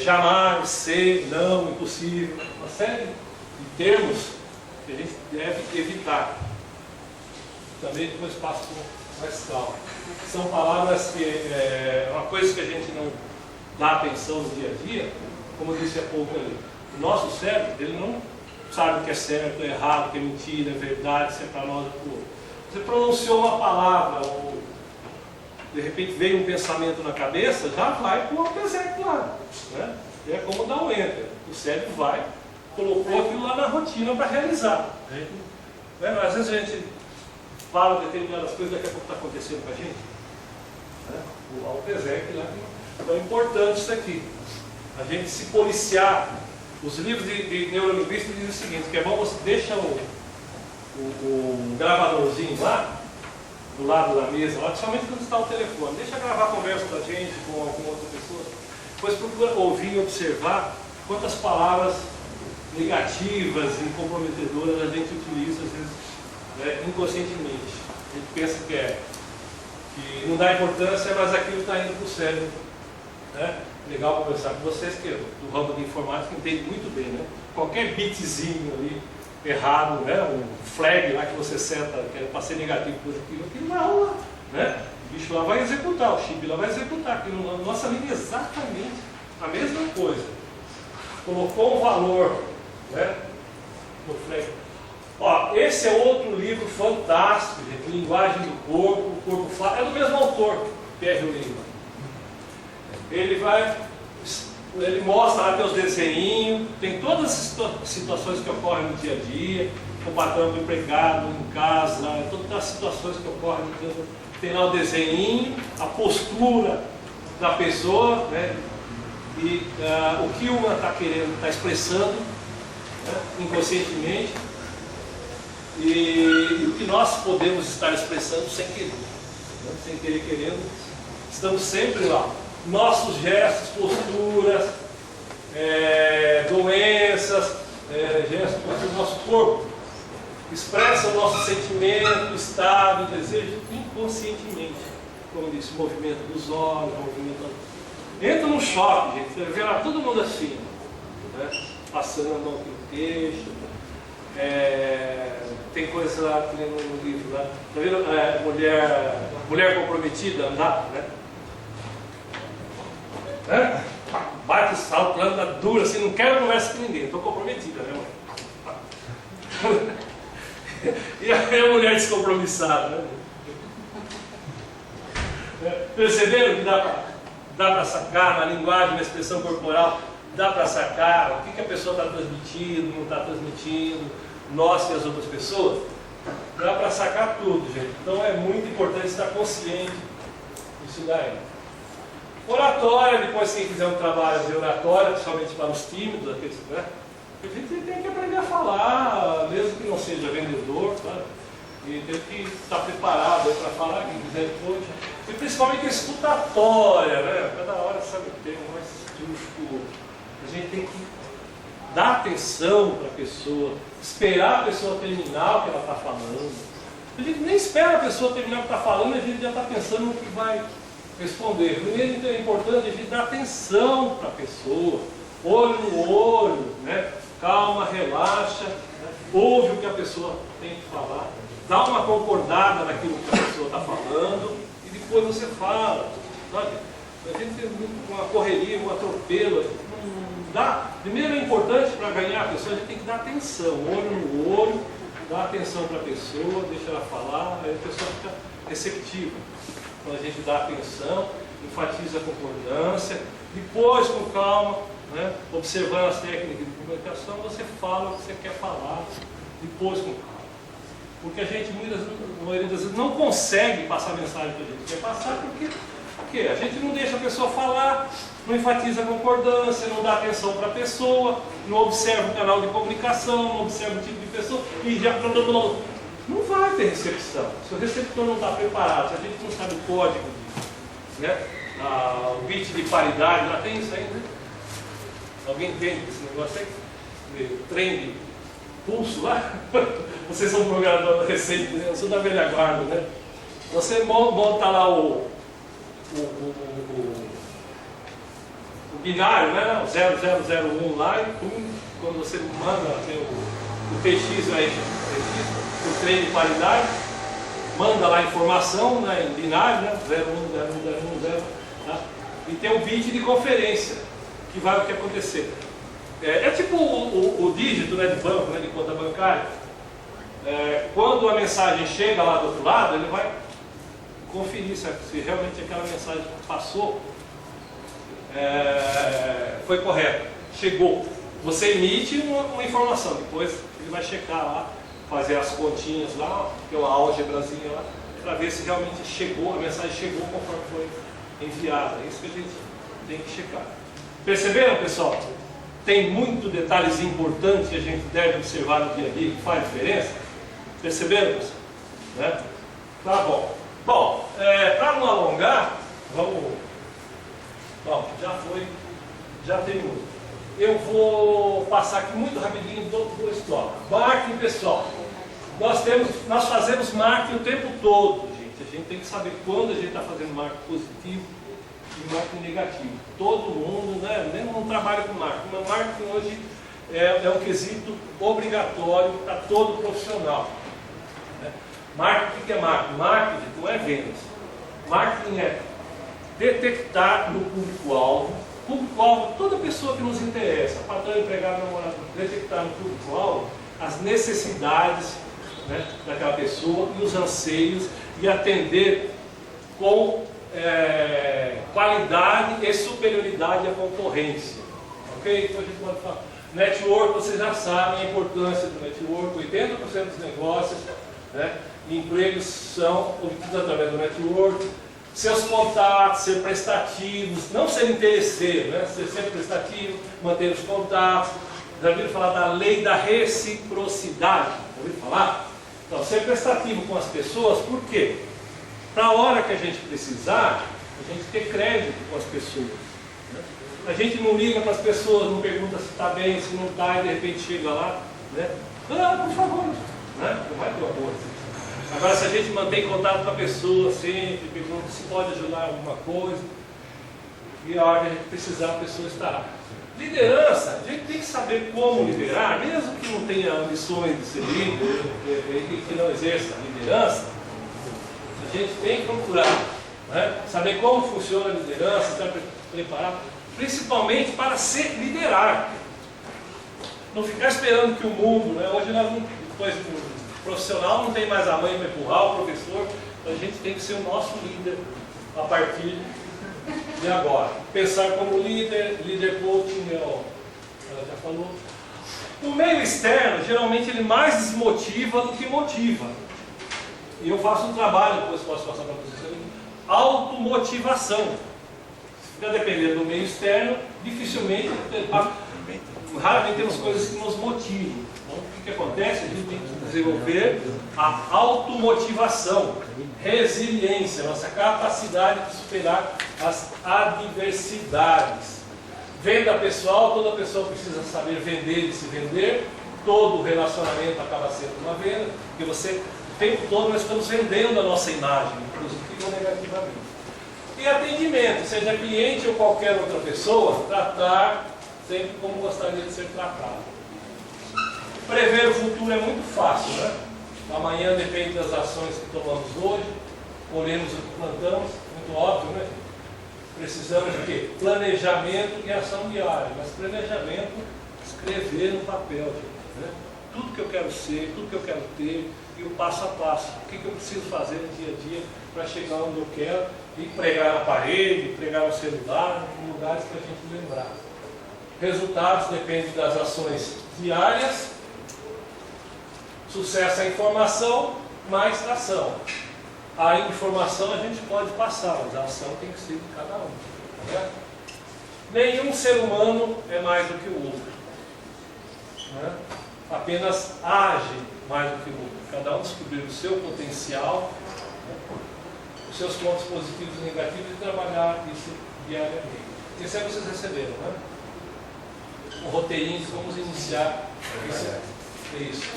jamais, ser, não, impossível. Uma série de termos que a gente deve evitar. Também depois passo com mais calma. São palavras que é uma coisa que a gente não dá atenção no dia a dia, como eu disse há pouco ali. O nosso cérebro, ele não sabe o que é certo, é errado, o que é mentira, é verdade, se é para nós ou para o outro. Você pronunciou uma palavra, ou de repente veio um pensamento na cabeça, já vai com o APSEC lá. Né? É como dar um enter. O cérebro vai, colocou aquilo lá na rotina para realizar. Né? Às vezes a gente fala determinadas coisas, daqui a pouco está acontecendo com a gente. Né? O APSEC lá. Então é importante isso aqui. A gente se policiar. Os livros de neurolinguística dizem o seguinte, que é bom você deixa o gravadorzinho lá, do lado da mesa, lá, principalmente quando está o telefone. Deixa gravar a conversa da gente com alguma outra pessoa. Depois procura ouvir e observar quantas palavras negativas e comprometedoras a gente utiliza, às vezes, né, inconscientemente. A gente pensa que não dá importância, mas aquilo está indo para o cérebro. Né? Legal conversar com vocês, que do ramo de informática entende muito bem, né? Qualquer bitzinho ali errado, né? Um flag lá que você seta, que é para ser negativo, positivo, aquilo vai rolar, né? O bicho lá vai executar, o chip lá vai executar, aquilo na nossa língua é exatamente a mesma coisa. Colocou um valor, né? No flag. Ó, esse é outro livro fantástico, gente, Linguagem do Corpo, o Corpo Fala, é do mesmo autor, Pierre Lima. Ele mostra lá, tem os desenhinhos, tem todas as situações que ocorrem no dia a dia, o patrão do empregado em casa, todas as situações que ocorrem no dia a dia. Tem lá o desenhinho, a postura da pessoa, né? E o que uma está querendo, está expressando, né? Inconscientemente, e o que nós podemos estar expressando sem querer, né? Sem querer querendo, estamos sempre lá. Nossos gestos, posturas, doenças, gestos, posturas do nosso corpo expressa o nosso sentimento, estado, desejo inconscientemente. Como disse, o movimento dos olhos, o movimento. Entra num shopping, gente, você vê lá todo mundo assim, né? Passando a mão pelo queixo. Tem coisas lá que no livro lá. Tá vendo? Mulher comprometida, andar, né? Bate o salto, anda dura, assim, não quero conversa com ninguém, estou comprometida, né, mãe? E a mulher descompromissada, né? Perceberam que dá para sacar na linguagem, na expressão corporal, dá para sacar o que a pessoa está transmitindo, não está transmitindo, nós e as outras pessoas? Dá para sacar tudo, gente. Então é muito importante estar consciente disso daí. Oratória, depois quem quiser um trabalho de oratória, principalmente para os tímidos, aqueles, né? A gente tem que aprender a falar, mesmo que não seja vendedor, tá? E tem que estar preparado para falar, quem quiser depois. E principalmente a escutatória, né? Cada hora sabe o termo mais justo. A gente tem que dar atenção para a pessoa, esperar a pessoa terminar o que ela está falando. A gente nem espera a pessoa terminar o que está falando, a gente já está pensando no que vai responder. Primeiro é importante a gente dar atenção para a pessoa, olho no olho, né? Calma, relaxa, né? Ouve o que a pessoa tem que falar, dá uma concordada naquilo que a pessoa está falando e depois você fala, sabe? A gente tem uma correria, um atropelo, não dá. Primeiro é importante para ganhar a pessoa, a gente tem que dar atenção, olho no olho, dar atenção para a pessoa, deixa ela falar, aí a pessoa fica receptiva. Então a gente dá atenção, enfatiza a concordância, depois com calma, né, observando as técnicas de comunicação, você fala o que você quer falar, depois com calma. Porque a gente, a maioria das vezes, não consegue passar a mensagem que a gente quer passar, porque a gente não deixa a pessoa falar, não enfatiza a concordância, não dá atenção para a pessoa, não observa o canal de comunicação, não observa o tipo de pessoa, e já não vai ter recepção. Se o receptor não está preparado, se a gente não sabe o código, né? O bit de paridade, lá tem isso aí, né? Alguém entende esse negócio aí? Trem de pulso lá? Vocês são programadores recentes, né? Eu sou da velha guarda, né? Você monta lá o binário, né? O 0001 lá, e quando você manda tem o TX, aí, o trem de paridade, manda lá a informação, né, em binário, né? 01, tá? E tem o bit de conferência, que vai o que acontecer. É tipo o dígito, né, de banco, né, de conta bancária. Quando a mensagem chega lá do outro lado, ele vai conferir se realmente aquela mensagem que passou foi correta, chegou. Você emite uma informação, depois ele vai checar lá, fazer as continhas lá, tem uma álgebrazinha lá, para ver se realmente chegou, a mensagem chegou conforme foi enviada. É isso que a gente tem que checar. Perceberam, pessoal? Tem muito detalhes importantes que a gente deve observar no dia a dia que faz diferença. Perceberam, pessoal? Né? Tá bom. Bom, para não alongar, vamos. Bom, já terminou. Eu vou passar aqui muito rapidinho do estoque. Marketing, pessoal. Nós fazemos marketing o tempo todo, gente. A gente tem que saber quando a gente está fazendo marketing positivo e marketing negativo. Todo mundo, né? Nem não trabalha com marketing. Mas marketing hoje é um quesito obrigatório para todo profissional. Marketing, o que é marketing? Marketing não é vendas. Marketing é detectar no público-alvo, toda pessoa que nos interessa, patrão, empregado, namorado, detectar no público-alvo as necessidades, né, daquela pessoa e os anseios e atender com qualidade e superioridade à concorrência. Ok? Então a gente pode falar. Network, vocês já sabem a importância do network, 80% dos negócios, né, empregos são obtidos através do network. Seus contatos, ser prestativos, não ser interesseiro, né? Ser sempre prestativo, manter os contatos. Já ouviram falar da lei da reciprocidade? Já ouviram falar? Então, ser prestativo com as pessoas, por quê? Para a hora que a gente precisar, a gente ter crédito com as pessoas. Né? A gente não liga para as pessoas, não pergunta se está bem, se não está, e de repente chega lá, né? Ah, por favor, né? Não vai ter amor. Agora, se a gente mantém contato com a pessoa sempre, pergunta se pode ajudar em alguma coisa, e a hora que a gente precisar, a pessoa estará. Liderança, a gente tem que saber como liderar, mesmo que não tenha ambições de ser líder, e que não exerça a liderança, a gente tem que procurar, né? Saber como funciona a liderança, estar preparado, principalmente para ser liderar. Não ficar esperando que o mundo, né? Hoje nós não, depois o profissional não tem mais a mãe para empurrar, o professor, a gente tem que ser o nosso líder a partir de agora. Pensar como líder coaching, ela já falou. O meio externo, geralmente ele mais desmotiva do que motiva. E eu faço um trabalho, depois posso passar para vocês, automotivação. Se ficar dependendo do meio externo, dificilmente, raramente temos coisas que nos motivam. Então, o que acontece? A gente tem que desenvolver a automotivação, resiliência, nossa capacidade de superar as adversidades. Venda pessoal, toda pessoa precisa saber vender e se vender. Todo relacionamento acaba sendo uma venda, porque o tempo todo nós estamos vendendo a nossa imagem, positiva ou negativamente. E atendimento, seja cliente ou qualquer outra pessoa, tratar sempre como gostaria de ser tratado. Prever o futuro é muito fácil, né? Amanhã depende das ações que tomamos hoje, colhemos o que plantamos, muito óbvio, né? Precisamos de quê? Planejamento e ação diária, mas planejamento, escrever no papel, gente, né? Tudo que eu quero ser, tudo que eu quero ter, e o passo a passo, o que eu preciso fazer no dia a dia para chegar onde eu quero, e pregar na parede, pregar no celular, em lugares para a gente lembrar. Resultados dependem das ações diárias, Sucesso é informação mais ação. A informação a gente pode passar, mas a ação tem que ser de cada um. Né? Nenhum ser humano é mais do que o outro. Né? Apenas age mais do que o outro. Cada um descobrir o seu potencial, os seus pontos positivos e negativos e trabalhar isso diariamente. Isso aí vocês receberam, né? Um roteirinho, vamos iniciar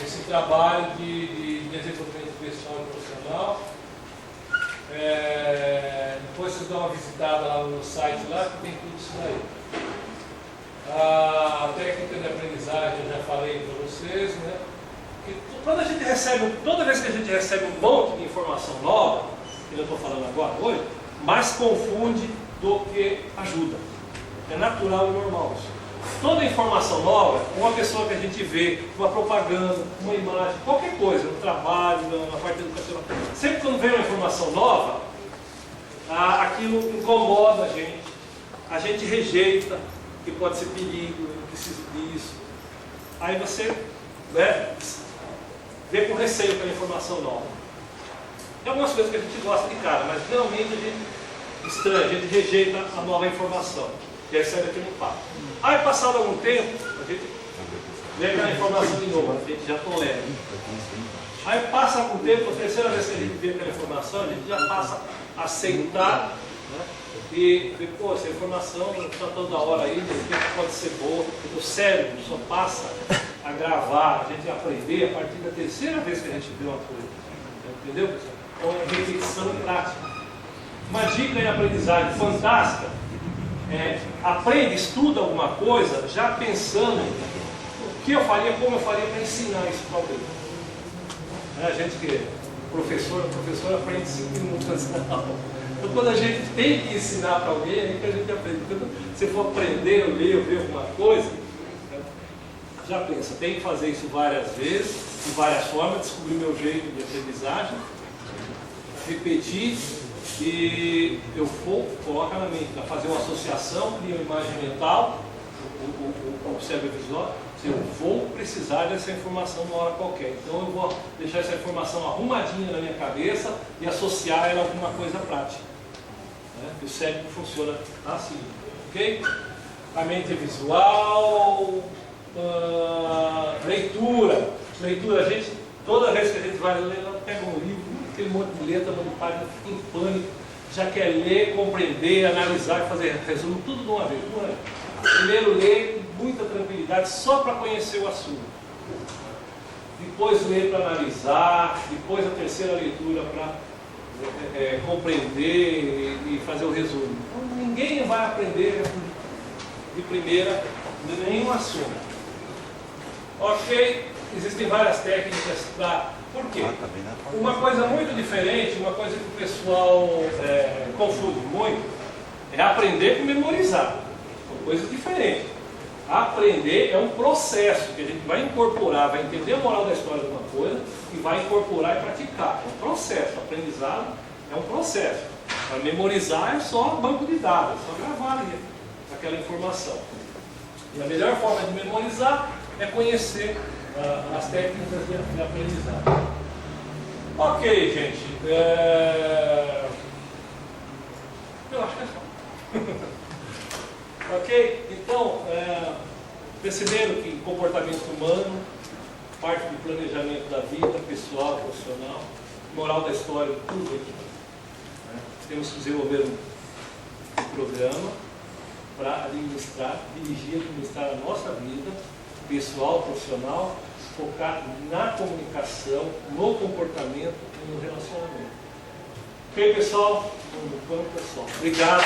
esse trabalho de desenvolvimento pessoal e profissional. Depois vocês dão uma visitada lá no site lá que tem tudo isso daí. A técnica de aprendizagem eu já falei para vocês, né? Que toda vez que a gente recebe um monte de informação nova, que eu estou falando agora hoje, mais confunde do que ajuda. É natural e normal isso. Toda informação nova, uma pessoa que a gente vê, uma propaganda, uma imagem, qualquer coisa, no trabalho, na parte educacional, sempre quando vem uma informação nova, aquilo incomoda a gente rejeita, que pode ser perigo, eu não preciso disso. Aí você, né, vê com receio aquela informação nova. Tem algumas coisas que a gente gosta de cara, mas geralmente a gente estranha, a gente rejeita a nova informação. E aí sai daquele impacto. Aí, passado algum tempo, a gente vê aquela informação de novo, a gente já tolera. Aí passa algum tempo, a terceira vez que a gente vê aquela informação, a gente já passa a aceitar, né? E vê, pô, essa informação está toda hora aí, de repente pode ser boa. O cérebro só passa a gravar, a gente aprender a partir da terceira vez que a gente vê uma coisa. Entendeu, pessoal? Então é repetição e prática. Uma dica em aprendizagem fantástica aprende, estuda alguma coisa já pensando o que eu faria, como eu faria para ensinar isso para alguém. A gente que é professor aprende 5 minutos na aula. Então quando a gente tem que ensinar para alguém, é aí que a gente aprende. Quando você for aprender, ler ou ver alguma coisa, já pensa, tem que fazer isso várias vezes, de várias formas, descobrir meu jeito de aprendizagem, repetir. E eu vou, coloca na mente, para fazer uma associação, cria uma imagem mental, o cérebro visual, eu vou precisar dessa informação numa hora qualquer. Então eu vou deixar essa informação arrumadinha na minha cabeça e associar ela a alguma coisa prática. Né? O cérebro funciona assim, ok? A mente é visual, leitura. Leitura, a gente, toda vez que a gente vai ler, ela pega um livro, aquele monte de letra, um monte de página, fica em pânico, já quer ler, compreender, analisar, fazer resumo, tudo de uma vez. Primeiro ler com muita tranquilidade, só para conhecer o assunto. Depois ler para analisar, depois a terceira leitura para compreender e fazer o resumo. Então, ninguém vai aprender de primeira nenhum assunto. Ok? Existem várias técnicas para... Por quê? Uma coisa muito diferente, uma coisa que o pessoal confunde muito, é aprender com memorizar. São coisas diferentes. Aprender é um processo que a gente vai incorporar, vai entender a moral da história de uma coisa e vai incorporar e praticar. É um processo. Aprendizado é um processo. Para memorizar é só banco de dados, é só gravar ali aquela informação. E a melhor forma de memorizar é conhecer as técnicas de aprendizagem. Ok, gente. Eu acho que é só. Ok? Então, perceberam que comportamento humano, parte do planejamento da vida, pessoal, profissional, moral da história, tudo aqui. Temos que desenvolver um programa para administrar, dirigir, administrar a nossa vida, pessoal, profissional, focar na comunicação, no comportamento e no relacionamento. Ok, pessoal? Obrigado.